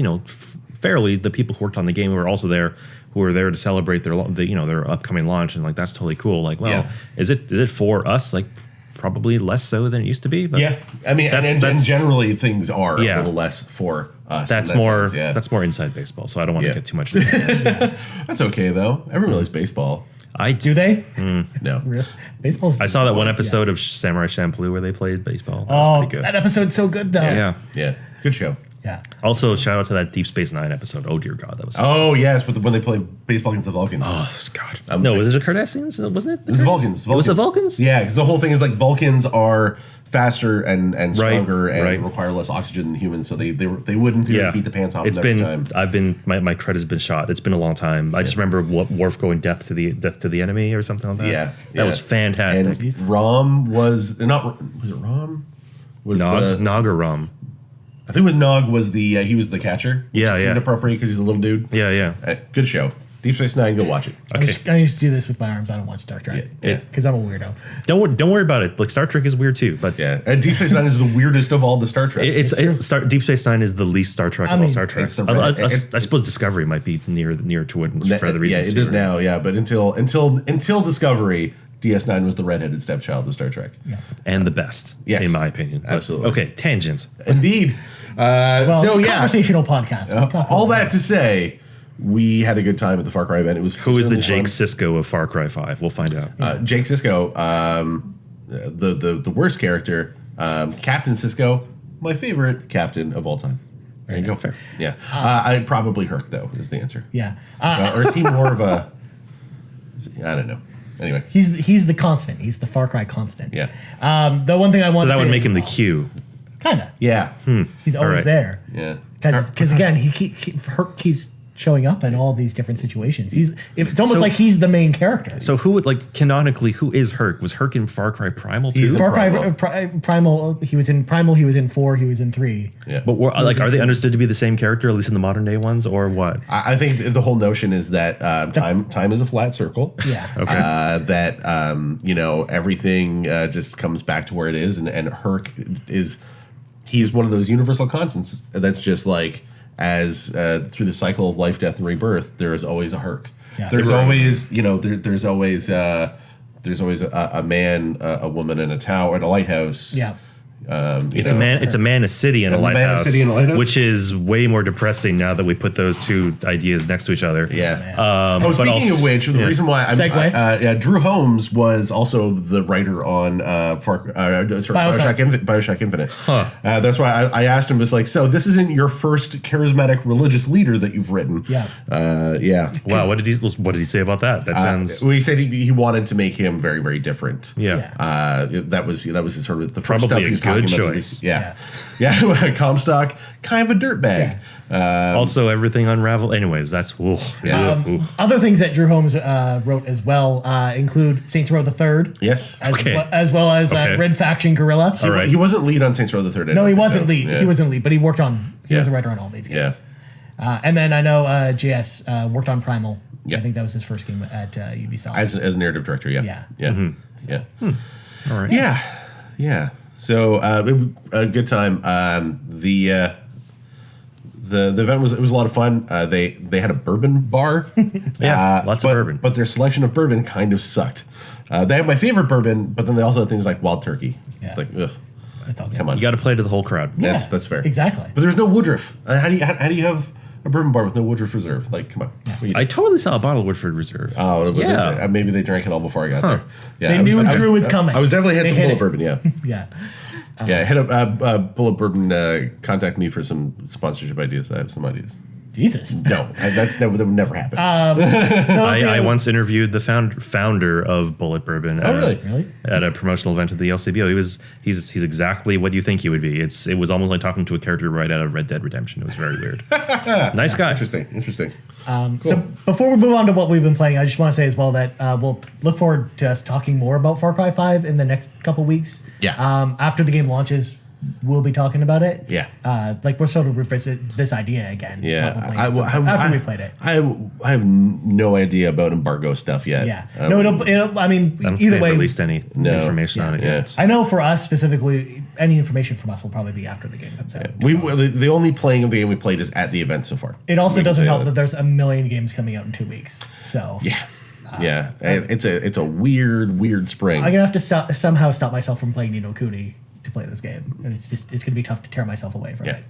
fairly the people who worked on the game who are also there, who are there to celebrate their upcoming launch, and like that's totally cool. Like, well, is it for us? Like, probably less so than it used to be. But yeah, I mean, and generally things are a little less for us. That's more that's more inside baseball. So I don't want to get too much into that. That's okay though. Everyone likes baseball. Do they? No. Really? Baseball's. I saw that one episode of Samurai Champloo where they played baseball. That was pretty good. That episode's so good though. Yeah. Good show. Yeah. Also, shout out to that Deep Space Nine episode. Oh dear God, that was. Oh yes, but when they play baseball against the Vulcans. Oh God. No, was it the Cardassians? Wasn't it? It was the Vulcans. It was the Vulcans. Yeah, because the whole thing is like Vulcans are faster and stronger and right. require less oxygen than humans, so they wouldn't beat the pants off It's them been every time. my credit has been shot. It's been a long time. I just remember Worf going death to the enemy or something like that. Yeah, that was fantastic. And Rom was it Rom? Was Nog or Rom? I think it was Nog was the he was the catcher. Which seemed appropriate because he's a little dude. Yeah. Good show. Deep Space Nine, go watch it. Okay. I used to do this with my arms. I don't watch Star Trek. Yeah. Because I'm a weirdo. Don't worry about it. Like Star Trek is weird too, but Yeah, and Deep Space Nine is the weirdest of all the Star Trek. Deep Space Nine is the least Star Trek of all mean, Star Treks. it's the- I suppose Discovery might be near to it for other reasons. Yeah, it is too, right? now. Yeah, but until Discovery, DS9 was the redheaded stepchild of Star Trek. Yeah. And the best, Yes. in my opinion. But, Absolutely. okay, tangent. Indeed. Well, So it's a yeah, conversational podcast. We talk all about that to say, we had a good time at the Far Cry event. It was Who is the certainly Jake Sisko of Far Cry 5? We'll find out. fun. Jake Sisko, the worst character, Captain Sisko, my favorite captain of all time. There you go. Fair. Yeah, I'd probably Herc though is the answer. Yeah. Or is he more of a? I don't know. Anyway, He's the constant. He's the Far Cry constant. yeah, The one thing I want So to that say would make him the Q. kind of. yeah, He's always right. there. yeah. Because again, Herc keeps showing up in all these different situations. It's almost So- like he's the main character. So who would canonically? Who is Herc? Was Herc in Far Cry Primal too? He's a- Far Cry Primal. Primal. He was in Primal. He was in 4. He was in 3. Yeah. But are they understood to be the same character, at least in the modern day ones, or what? I think the whole notion is that time is a flat circle. Yeah. Okay. That everything just comes back to where it is, and Herc he's one of those universal constants that's just like as through the cycle of life, death, and rebirth, there is always a Herc. Yeah. There's Right. always there's always a man, a woman, and a tower, and a lighthouse. Yeah. It's a man, a city, and a A man, a lighthouse, city, and a lighthouse? which is way more depressing now that we put those two ideas next to each other. Yeah. but Speaking also- of which, the yeah. reason why Segue. Drew Holmes was also the writer on Bioshock Infinite. Huh. That's why I asked him, was like, so this isn't your first charismatic religious leader that you've written? Yeah. Yeah. Wow, what did he say about that? That sounds Well, he said he wanted to make him very, very different. yeah. That was his sort of the first Probably stuff a he was good talking about. choice. Yeah. Comstock, kind of a dirtbag. Also, everything unraveled. Anyways, that's Yeah. Other things that Drew Holmes wrote as well include Saints Row the Third, Yes. as well as Okay. Red Faction Guerrilla. All right. He wasn't lead on Saints Row the Third. No, he wasn't lead. Yeah. He wasn't lead, but he worked on. He was a Yeah. writer on all these Yeah. games. And then I know JS worked on Primal. Yeah. I think that was his first game at Ubisoft. As narrative director, yeah. Yeah. Yeah. Yeah. All right. Yeah. So a good time. The event was a lot of fun. They had a bourbon bar. Yeah, lots of bourbon. But their selection of bourbon kind of sucked. They had my favorite bourbon, but then they also had things like Wild Turkey. Yeah. Like, ugh, That's all good. come on. You got to play to the whole crowd. Yeah, That's fair. Exactly. But there's no Woodruff. How do you have a bourbon bar with no Woodruff Reserve? Like, come on. What are you I totally saw a bottle of Woodford Reserve. Oh, Yeah. Maybe they drank it all before I got there. Yeah, They knew Drew was coming. I was definitely had They some hit Bullet it. Bourbon, yeah. Yeah. Yeah, hit up Bullet Bourbon. Contact me for some sponsorship ideas. I have some ideas. Jesus. No, that would never happen. I once interviewed the founder of Bullet Bourbon. Oh, really? Really? At a promotional event at the LCBO. He's exactly what you think he would be. It was almost like talking to a character right out of Red Dead Redemption. It was very weird. Nice guy. Interesting. So before we move on to what we've been playing, I just want to say as well that we'll look forward to us talking more about Far Cry 5 in the next couple weeks. Yeah. After the game launches, we'll be talking about it. Yeah. We'll sort of revisit this idea again. Yeah, probably, after we played it. I have no idea about embargo stuff yet. Yeah. No, it'll. I mean, I don't think either they've way. released any information on it Yeah. yet. I know for us specifically, any information from us will probably be after the game comes out. the only playing of the game we played is at the event so far. It also We can doesn't say help that there's a million games coming out in 2 weeks. So Yeah, it's a weird spring. I'm gonna have to somehow stop myself from playing Ni no Kuni to play this game, and it's gonna be tough to tear myself away from Yeah. it.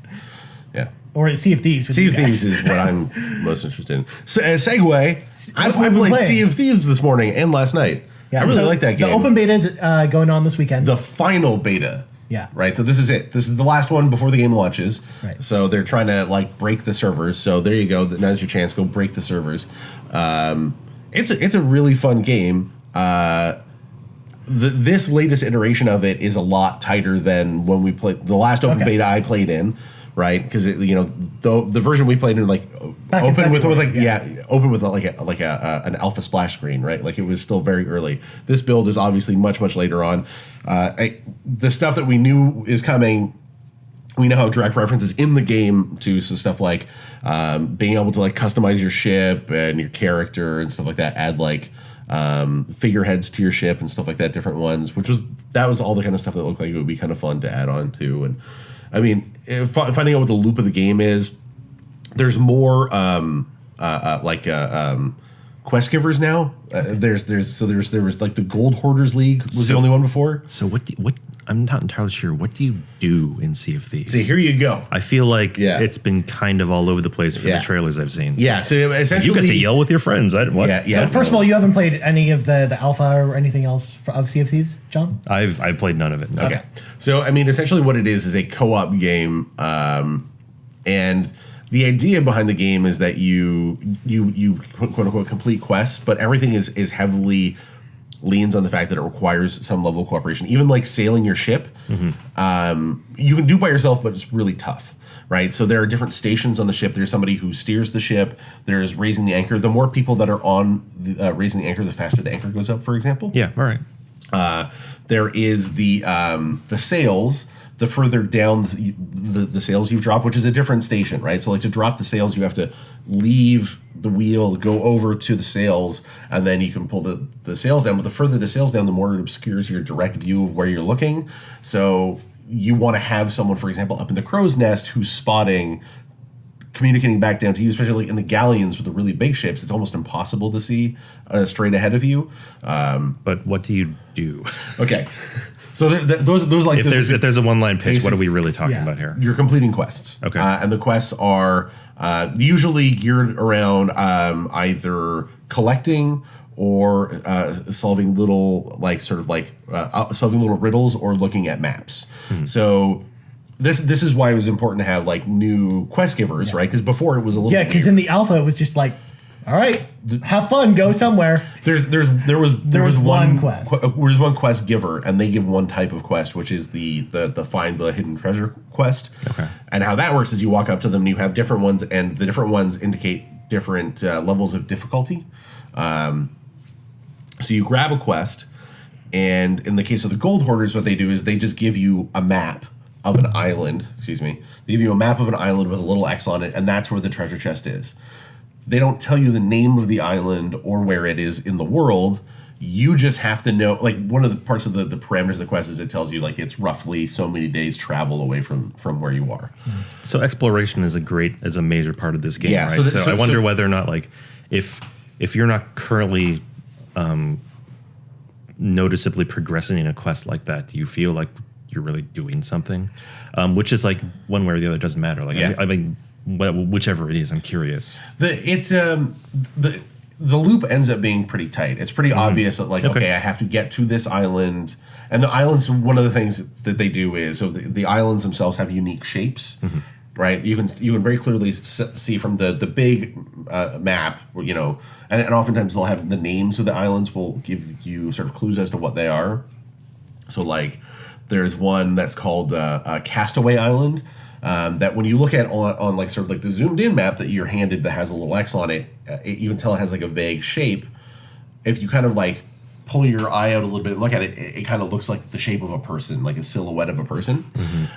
Yeah. Or Sea of Thieves. With Sea you of guys. Thieves is what I'm most interested in. So, segue. I What have we played played? Sea of Thieves this morning and last night. I really like that game. The open beta is going on this weekend. The final beta. Yeah. Right. So this is it. This is the last one before the game launches. Right. So they're trying to break the servers. So there you go. Now's your chance. Go break the servers. It's a really fun game. This latest iteration of it is a lot tighter than when we played the last open beta I played in. Right, because the version we played in Back in open with February, open with an alpha splash screen, right? Like it was still very early. This build is obviously much later on. The stuff that we knew is coming we now have direct references in the game to some stuff like being able to like customize your ship and your character and stuff like that. Add like figureheads to your ship and stuff like that, different ones, that was all the kind of stuff that looked like it would be kind of fun to add on to. And I mean, finding out what the loop of the game is, there's more quest givers now. There was like the Gold Hoarders League was the only one before. So what I'm not entirely sure. What do you do in Sea of Thieves? So here you go. I feel like it's been kind of all over the place for the trailers I've seen. Yeah, so essentially you get to yell with your friends. What? Yeah. So first of all, you haven't played any of the alpha or anything else of Sea of Thieves, John? I've played none of it. No. Okay. So I mean, essentially, what it is a co-op game, and the idea behind the game is that you quote unquote complete quests, but everything is heavily leans on the fact that it requires some level of cooperation. Even like sailing your ship, you can do by yourself, but it's really tough, right? So there are different stations on the ship. There's somebody who steers the ship. There's raising the anchor. The more people that are on raising the anchor, the faster the anchor goes up, for example. Yeah, all right. There is the sails. The further down the sails you've dropped, which is a different station, right? So like to drop the sails, you have to leave the wheel, go over to the sails, and then you can pull the sails down. But the further the sails down, the more it obscures your direct view of where you're looking. So you want to have someone, for example, up in the crow's nest who's spotting, communicating back down to you, especially in the galleons with the really big ships. It's almost impossible to see straight ahead of you. But what do you do? Okay. So those like if there's a one-line pitch, what are we really talking about here? You're completing quests. Okay. And the quests are usually geared around either collecting or solving little solving little riddles or looking at maps. So this is why it was important to have like new quest givers, right? Because before it was a little because in the alpha it was just like, all right, have fun, go somewhere. There was one quest. There's one quest giver, and they give one type of quest, which is the find the hidden treasure quest. Okay. And how that works is you walk up to them, and you have different ones, and the different ones indicate different levels of difficulty. So you grab a quest, and in the case of the Gold Hoarders, what they do is they just give you a map of an island. Excuse me. They give you a map of an island with a little X on it, and that's where the treasure chest is. They don't tell you the name of the island or where it is in the world. You just have to know, like one of the parts of the parameters of the quest is it tells you like it's roughly so many days travel away from where you are. So exploration is a major part of this game, Yeah, right? so I wonder whether or not like if you're not currently noticeably progressing in a quest like that, do you feel like you're really doing something? Which is like one way or the other, doesn't matter. Like I mean whichever it is, I'm curious. The loop ends up being pretty tight. It's pretty obvious that like okay, I have to get to this island, and the islands. One of the things that they do is so the islands themselves have unique shapes, right? You can very clearly see from the big map, you know, and oftentimes they'll have the names of the islands will give you sort of clues as to what they are. So like there's one that's called Castaway Island. That when you look at on like sort of like the zoomed in map that you're handed that has a little X on it, you can tell it has like a vague shape. If you kind of like pull your eye out a little bit and look at it, it kind of looks like the shape of a person, like a silhouette of a person.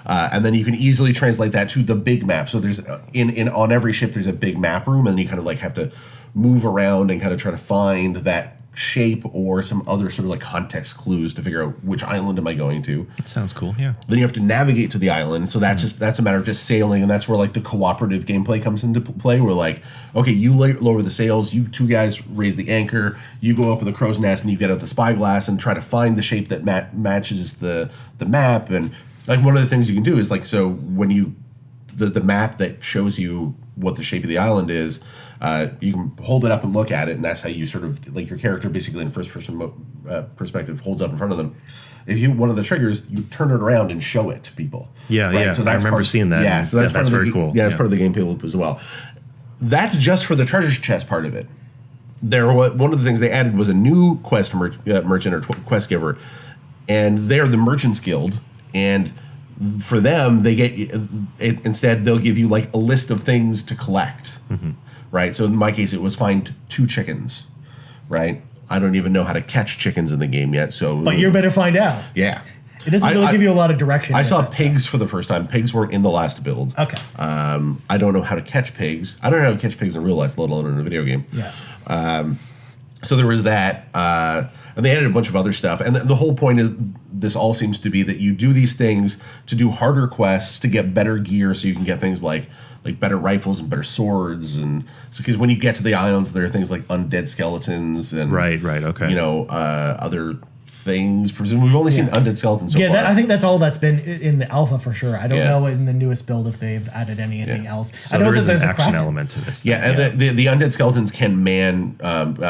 And then you can easily translate that to the big map. So there's on every ship there's a big map room, and you kind of like have to move around and kind of try to find that shape or some other sort of like context clues to figure out which island am I going to. That sounds cool. Yeah. Then you have to navigate to the island. So that's a matter of just sailing, and that's where like the cooperative gameplay comes into play. Where like, okay, you lower the sails, you two guys raise the anchor, you go up with the crow's nest, and you get out the spyglass and try to find the shape that matches the map. And like one of the things you can do is like, so when you the map that shows you what the shape of the island is, you can hold it up and look at it, and that's how you sort of like your character basically in first person perspective holds up in front of them. If you one of the triggers, you turn it around and show it to people. Yeah, right? yeah. So I remember seeing that. Yeah, so that's very cool. Yeah, that's part of the gameplay loop as well. That's just for the treasure chest part of it. One of the things they added was a new quest merchant or quest giver, and they're the Merchants Guild, and for them they get instead they'll give you like a list of things to collect. Right, so in my case, it was find 2 chickens. Right, I don't even know how to catch chickens in the game yet. So, but you better find out. Yeah, It doesn't really give you a lot of direction. I saw with that pigs for the first time. Pigs weren't in the last build. stuff. Okay. I don't know how to catch pigs. I don't know how to catch pigs in real life, let alone in a video game. Yeah. So there was that, and they added a bunch of other stuff. And the whole point of this all seems to be that you do these things to do harder quests to get better gear, so you can get things like better rifles and better swords, and so because when you get to the islands, there are things like undead skeletons and Right, okay. Other things. Presumably, we've only seen undead skeletons so far. I think that's all that's been in the alpha for sure. I don't know in the newest build if they've added anything else. So I know there that is there's an a action Kraken. element to this. Yeah, and the undead skeletons can man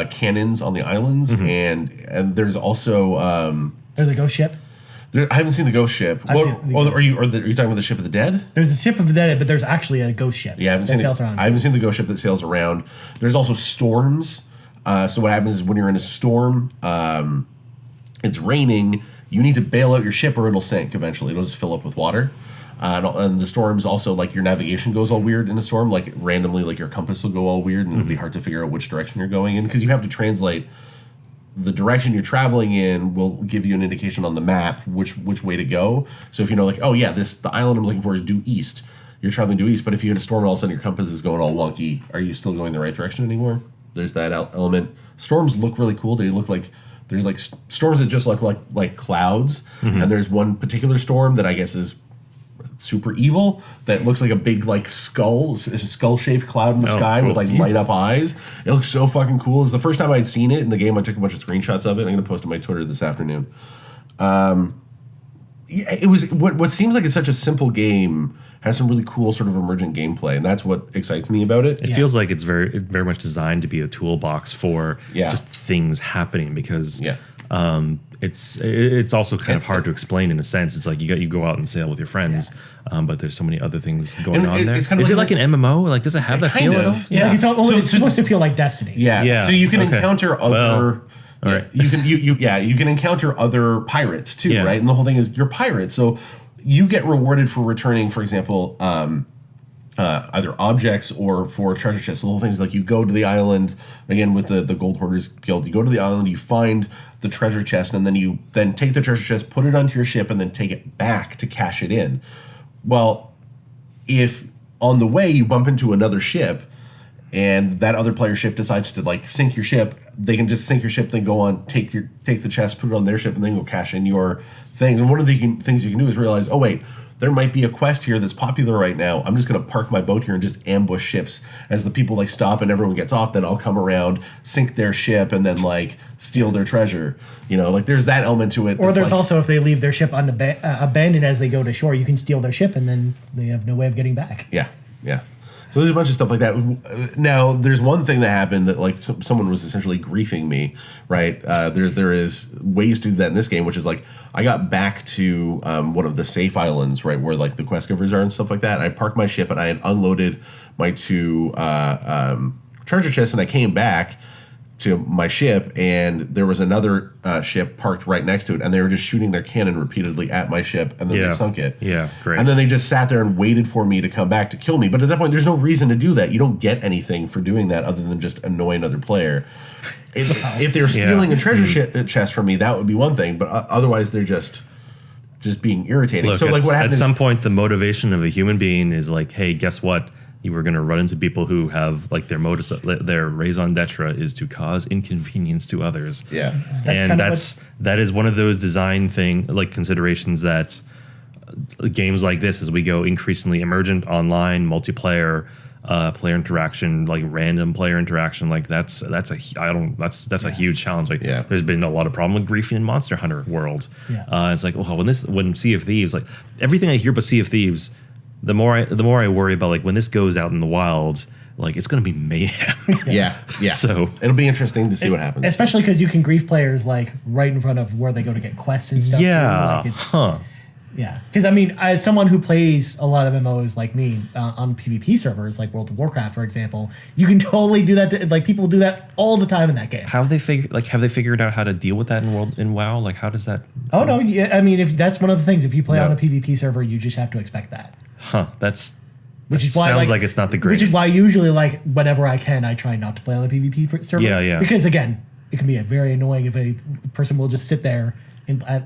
cannons on the islands, and there's also There's a ghost ship. I haven't seen the ghost ship. I've seen the ghost Are you talking about the ship of the dead? There's a ship of the dead, but there's actually a ghost ship. Yeah, I haven't seen the ghost ship that sails around. There's also storms. So what happens is when you're in a storm, it's raining. You need to bail out your ship or it'll sink eventually. It'll just fill up with water. And the storms also, like, your navigation goes all weird in a storm. Like, randomly, like, your compass will go all weird and it'll be hard to figure out which direction you're going in because you have to translate the direction you're traveling in will give you an indication on the map which way to go. So if you know, like, oh yeah, the island I'm looking for is due east, you're traveling due east. But if you hit a storm and all of a sudden your compass is going all wonky, are you still going the right direction anymore? There's that element. Storms look really cool. They look like there's like storms that just look like clouds, and there's one particular storm that I guess is super evil that looks like a big like skull-shaped cloud in the sky with like light up eyes. It looks so fucking cool. It's the first time I'd seen it in the game. I took a bunch of screenshots of it. I'm gonna post it on my Twitter this afternoon. It was what seems like it's such a simple game has some really cool sort of emergent gameplay, and that's what excites me about it. It feels like it's very much designed to be a toolbox for just things happening because it's also kind of hard to explain in a sense. It's like you go out and sail with your friends, but there's so many other things going on there. Is it like an MMO? Like, does it have that feel at all? Yeah, it's supposed to feel like Destiny. Yeah. So you can encounter other. All right. You can encounter other pirates too, right? And the whole thing is you're pirates, so you get rewarded for returning, for example, either objects or for treasure chests. So the whole thing is like you go to the island again with the Gold Hoarders Guild. You go to the island, you find the treasure chest, and then you take the treasure chest, put it onto your ship, and then take it back to cash it in. Well, if on the way you bump into another ship, and that other player's ship decides to like sink your ship, they can just sink your ship, then go on, take the chest, put it on their ship, and then go cash in your things. And one of the things you can do is realize, oh wait, there might be a quest here that's popular right now. I'm just going to park my boat here and just ambush ships as the people like stop and everyone gets off. Then I'll come around, sink their ship, and then like steal their treasure. Like there's that element to it. Or there's also if they leave their ship abandoned as they go to shore, you can steal their ship and then they have no way of getting back. Yeah. So there's a bunch of stuff like that. Now, there's one thing that happened that like someone was essentially griefing me, right? There is ways to do that in this game, which is like I got back to one of the safe islands, right, where like the quest givers are and stuff like that. I parked my ship and I had unloaded my 2 treasure chests, and I came back to my ship, and there was another ship parked right next to it, and they were just shooting their cannon repeatedly at my ship, and then they sunk it. Yeah, great. And then they just sat there and waited for me to come back to kill me. But at that point, there's no reason to do that. You don't get anything for doing that other than just annoy another player. If they were stealing a treasure chest from me, that would be one thing. But otherwise, they're just being irritating. Look, so like what happens at some point, the motivation of a human being is like, hey, guess what? You were going to run into people who have like their raison d'etre is to cause inconvenience to others. Yeah, that is one of those design considerations that games like this, as we go increasingly emergent, online, multiplayer, player interaction, like random player interaction, like that's a huge challenge. Like there's been a lot of problem with griefing in Monster Hunter world. It's like when Sea of Thieves, like everything I hear about Sea of Thieves. The more I worry about like when this goes out in the wild, like it's going to be mayhem. Yeah. So it'll be interesting to see what happens. Especially because you can grief players like right in front of where they go to get quests and stuff. Yeah, because I mean, as someone who plays a lot of MMOs like me on PvP servers, like World of Warcraft, for example, you can totally do that. Like people do that all the time in that game. Have they figured out how to deal with that in WoW? Like, how does that? Oh no, I mean, if that's one of the things. If you play on a PvP server, you just have to expect that. Which sounds like it's not the greatest. Which is why usually, like, whenever I can, I try not to play on a PvP server. Yeah. Because again, it can be very annoying if a person will just sit there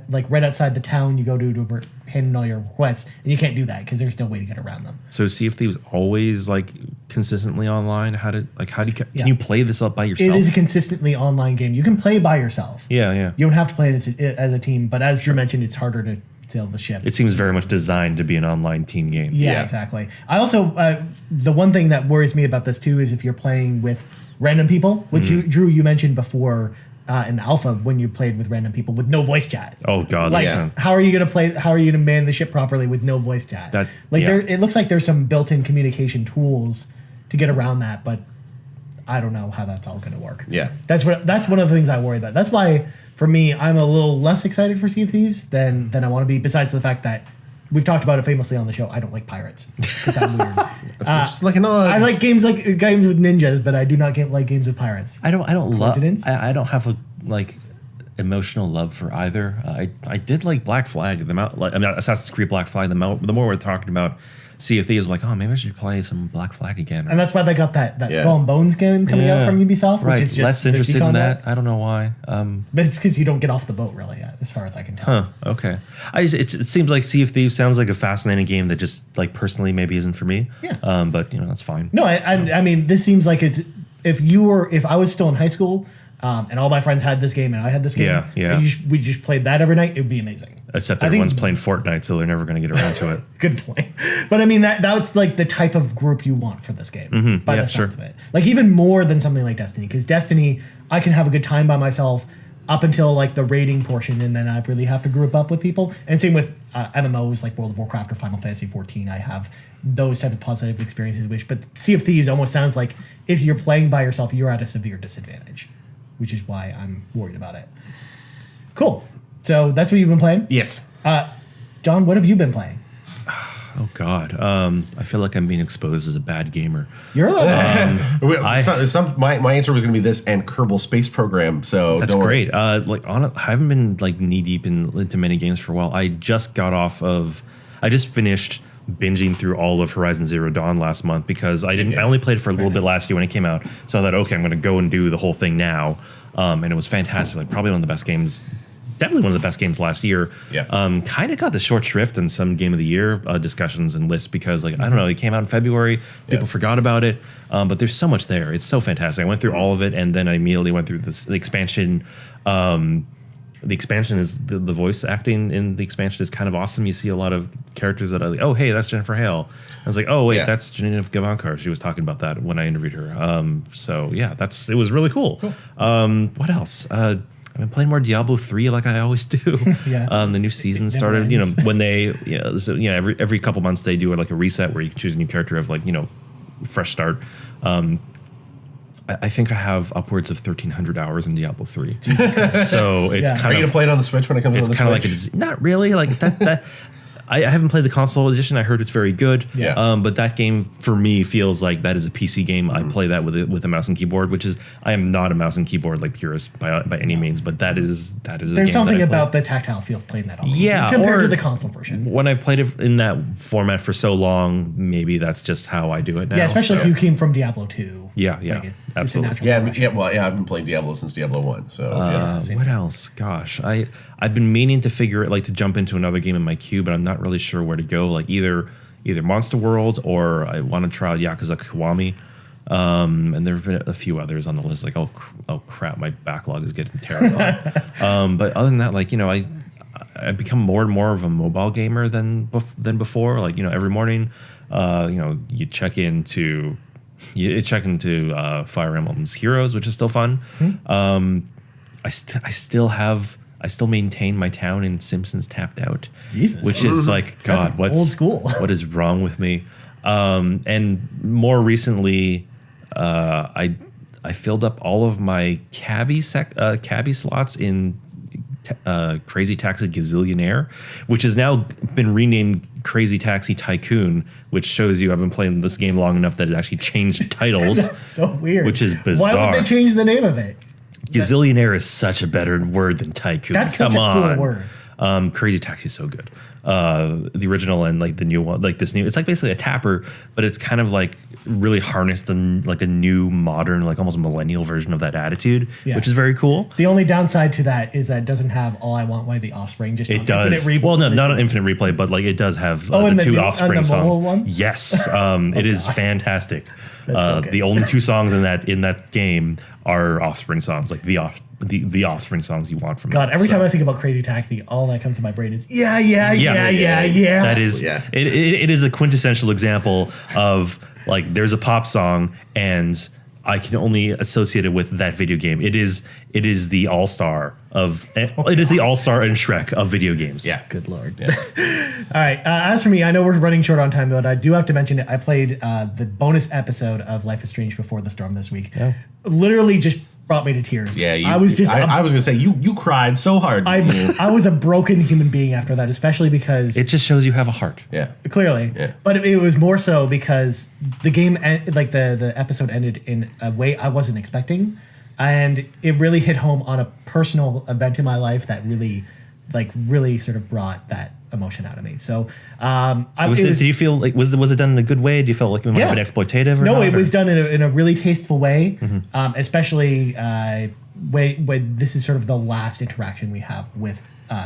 like right outside the town you go to hand in all your requests, and you can't do that because there's no way to get around them. So Sea of Thieves always like consistently online. Can you play this up by yourself? It is a consistently online game. You can play by yourself. Yeah. You don't have to play it as a team, but as Drew mentioned, it's harder to sail the ship. It seems very much designed to be an online team game. Yeah, exactly. I also the one thing that worries me about this too is if you're playing with random people, which Drew you mentioned before. In the alpha, when you played with random people with no voice chat. Oh God! Like, how are you gonna play? How are you gonna man the ship properly with no voice chat? It looks like there's some built-in communication tools to get around that, but I don't know how that's all gonna work. Yeah, that's one of the things I worry about. That's why, for me, I'm a little less excited for Sea of Thieves than I want to be. Besides the fact that we've talked about it famously on the show, I don't like pirates because I'm weird. I like games with ninjas, but I do not like games with pirates. I don't love. I don't have a emotional love for either. I did like Black Flag. Assassin's Creed Black Flag. The more we're talking about Sea of Thieves, like, oh, maybe I should play some Black Flag again. And that's why they got that Skull and Bones game coming out from Ubisoft, which is just less interested in that. I don't know why. But it's because you don't get off the boat really, as far as I can tell. Okay. It seems like Sea of Thieves sounds like a fascinating game that just like personally maybe isn't for me. Yeah. But that's fine. No, I mean, this seems like it's if I was still in high school. And all my friends had this game, and I had this game. Yeah. And we just played that every night. It would be amazing. Except everyone's playing Fortnite, so they're never going to get around to it. Good point. But I mean, that's like the type of group you want for this game. By the sounds of it, like even more than something like Destiny, because Destiny, I can have a good time by myself up until like the raiding portion, and then I really have to group up with people. And same with MMOs like World of Warcraft or Final Fantasy 14. I have those type of positive experiences. But Sea of Thieves almost sounds like if you're playing by yourself, you're at a severe disadvantage. Which is why I'm worried about it. Cool. So that's what you've been playing? Yes. John, what have you been playing? Oh God, I feel like I'm being exposed as a bad gamer. You're a little. My answer was going to be this and Kerbal Space Program. So that's great. I haven't been like knee deep into many games for a while. I just finished binging through all of Horizon Zero Dawn last month because I only played it for a little bit last year when it came out. So I thought, okay, I'm going to go and do the whole thing now. And it was fantastic. Like probably one of the best games, definitely one of the best games last year. Yeah. Kind of got the short shrift in some Game of the Year discussions and lists because like, I don't know, it came out in February. People forgot about it. But there's so much there. It's so fantastic. I went through all of it and then I immediately went through the expansion. The expansion is the voice acting in the expansion is kind of awesome. You see a lot of characters that are like, oh, hey, that's Jennifer Hale. I was like, oh, wait, that's Janina Gavankar. She was talking about that when I interviewed her. So yeah, it was really cool. What else? I've been playing more Diablo 3 like I always do. The new season started, when they, every couple months they do like a reset where you can choose a new character of like, fresh start. I think I have upwards of 1,300 hours in Diablo 3. So it's kind of. Are you gonna play it on the Switch when it comes? It's kind of like not really like that. I haven't played the console edition. I heard it's very good. Yeah. But that game for me feels like that is a PC game. I play that with a mouse and keyboard, which is I am not a mouse and keyboard like purist by any means, but that is. There's something about the tactile feel of playing that. Compared to the console version. When I played it in that format for so long, maybe that's just how I do it now. Yeah, especially if you came from Diablo 2. Yeah, absolutely. I've been playing Diablo since Diablo 1. So what else? Gosh, I've been meaning to to jump into another game in my queue, but I'm not really sure where to go. Like either Monster World or I want to try out Yakuza Kiwami. And there have been a few others on the list. Like oh crap, my backlog is getting terrified. But other than that, like I've become more and more of a mobile gamer than before. Like every morning, you check into Fire Emblem's Heroes, which is still fun. I still maintain my town in Simpsons Tapped Out, which is like God, what's old school? What is wrong with me? And more recently, I filled up all of my cabbie slots in Crazy Taxi Gazillionaire, which has now been renamed Crazy Taxi Tycoon, which shows you I've been playing this game long enough that it actually changed titles. That's so weird. Which is bizarre. Why would they change the name of it? Gazillionaire is such a better word than Tycoon. That's such a cool word. Crazy Taxi is so good. the original and like the new one, like this new. It's like basically a tapper, but it's kind of like really harnessed in like a new modern, like almost millennial version of that attitude, which is very cool. The only downside to that is that it doesn't have All I Want by The Offspring. Just it does. Well, no, not an infinite replay, but like it does have the two Offspring the songs. One? Yes, it is fantastic. So the only two songs in that game are Offspring songs, like the Offspring songs you want from God, it. every time I think about Crazy Taxi, all that comes to my brain is yeah. That is it is a quintessential example of like there's a pop song and I can only associate it with that video game. It is the all-star of it is the all-star and Shrek of video games. Yeah. Good Lord. Yeah. All right. As for me, I know we're running short on time, but I do have to mention it. I played the bonus episode of Life is Strange Before the Storm this week. Oh. Literally just brought me to tears. Yeah, I was gonna say you cried so hard. I was a broken human being after that, especially because It just shows you have a heart. yeah. clearly. Yeah. But it was more so because the game, like the episode ended in a way I wasn't expecting. And it really hit home on a personal event in my life that really sort of brought that emotion out of me. So, Did you feel like was it done in a good way? Do you feel like it might have been exploitative? Or no, not, it was done in a really tasteful way, Mm-hmm. especially when this is sort of the last interaction we have with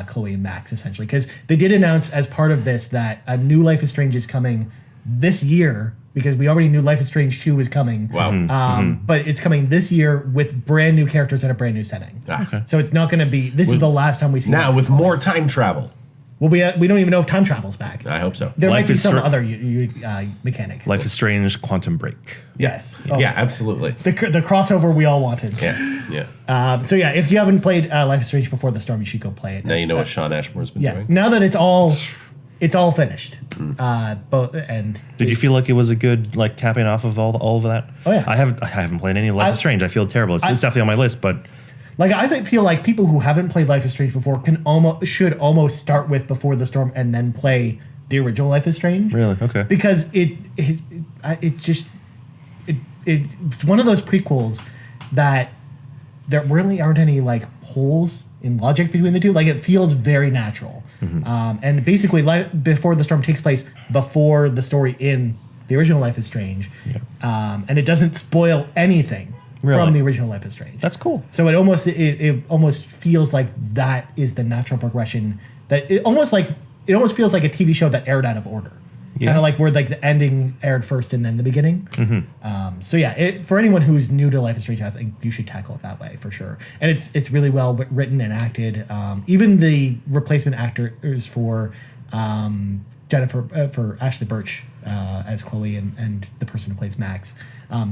Chloe and Max, essentially, because they did announce as part of this that a new Life is Strange is coming this year, because we already knew Life is Strange 2 is coming. Wow. But it's coming this year with brand new characters in a brand new setting. Okay. So it's not going to be. This is the last time we see. Now Max with and Chloe. more time travel. Well, we don't even know if time travel's back. I hope so. There Life might be is some Str- other mechanic. Life is Strange, Quantum Break. Yes. Oh, Yeah, absolutely. The crossover we all wanted. Yeah. So yeah, if you haven't played Life is Strange Before the Storm, you should go play it. Now you know what Sean Ashmore's been Yeah. doing. Now that it's all finished. Did you feel like it was a good like capping off of all of that? Oh, yeah. I haven't played any Life is Strange. I feel terrible. It's definitely on my list, but Like feel like people who haven't played Life is Strange before should almost start with Before the Storm and then play the original Life is Strange. really, okay. Because it's one of those prequels that there really aren't any like holes in logic between the two. Like it feels very natural. And basically, Before the Storm takes place before the story in the original Life is Strange, and it doesn't spoil anything from the original Life is Strange. That's cool. So it almost feels like that is the natural progression. That it almost feels like a TV show that aired out of order. Yeah. Kind of like where like the ending aired first and then the beginning. So yeah, for anyone who's new to Life is Strange, I think you should tackle it that way for sure. And it's really well written and acted. Even the replacement actors for for Ashley Birch as Chloe and the person who plays Max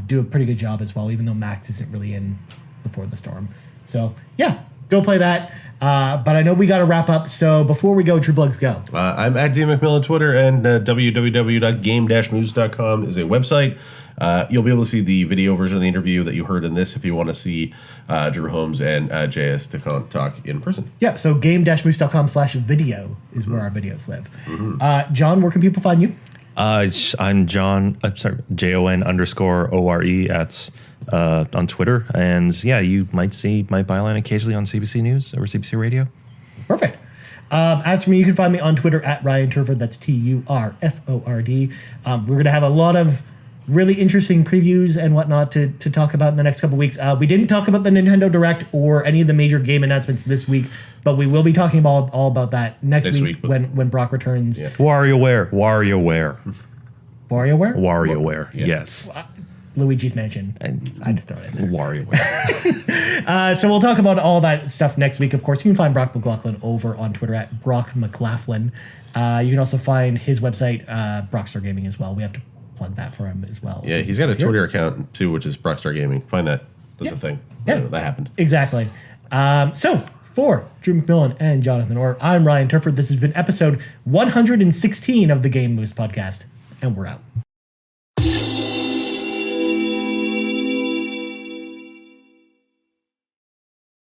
do a pretty good job as well, even though Max isn't really in Before the Storm. So yeah, go play that. But I know we got to wrap up. So before we go, True Plugs, go. I'm at Dan McMillan on Twitter, and www.game-moves.com is a website. You'll be able to see the video version of the interview that you heard in this if you want to see Drew Holmes and JS Decant talk in person. Yep. So game-moose.com/video is where our videos live. John, where can people find you? I'm John. JON_ORE on Twitter, and yeah, you might see my byline occasionally on CBC News or CBC Radio. Perfect. As for me, you can find me on Twitter at Ryan Turford. That's TURFORD. We're going to have a lot of really interesting previews and whatnot to talk about in the next couple weeks. We didn't talk about the Nintendo Direct or any of the major game announcements this week, but we will be talking about all about that next week when Brock returns. Yeah. WarioWare. WarioWare? Yes. Luigi's Mansion. I had to throw it in there. WarioWare. So we'll talk about all that stuff next week. Of course, you can find Brock McLaughlin over on Twitter at Brock McLaughlin. You can also find his website, Brockstar Gaming, as well. We have to plug that for him as well. Yeah, he's got a Twitter account too, which is Brockstar Gaming. Find that. That's a thing. Yeah. That happened. Exactly. So for Drew McMillan and Jonathan Orr, I'm Ryan Turford. This has been episode 116 of the Game Moose podcast, and we're out.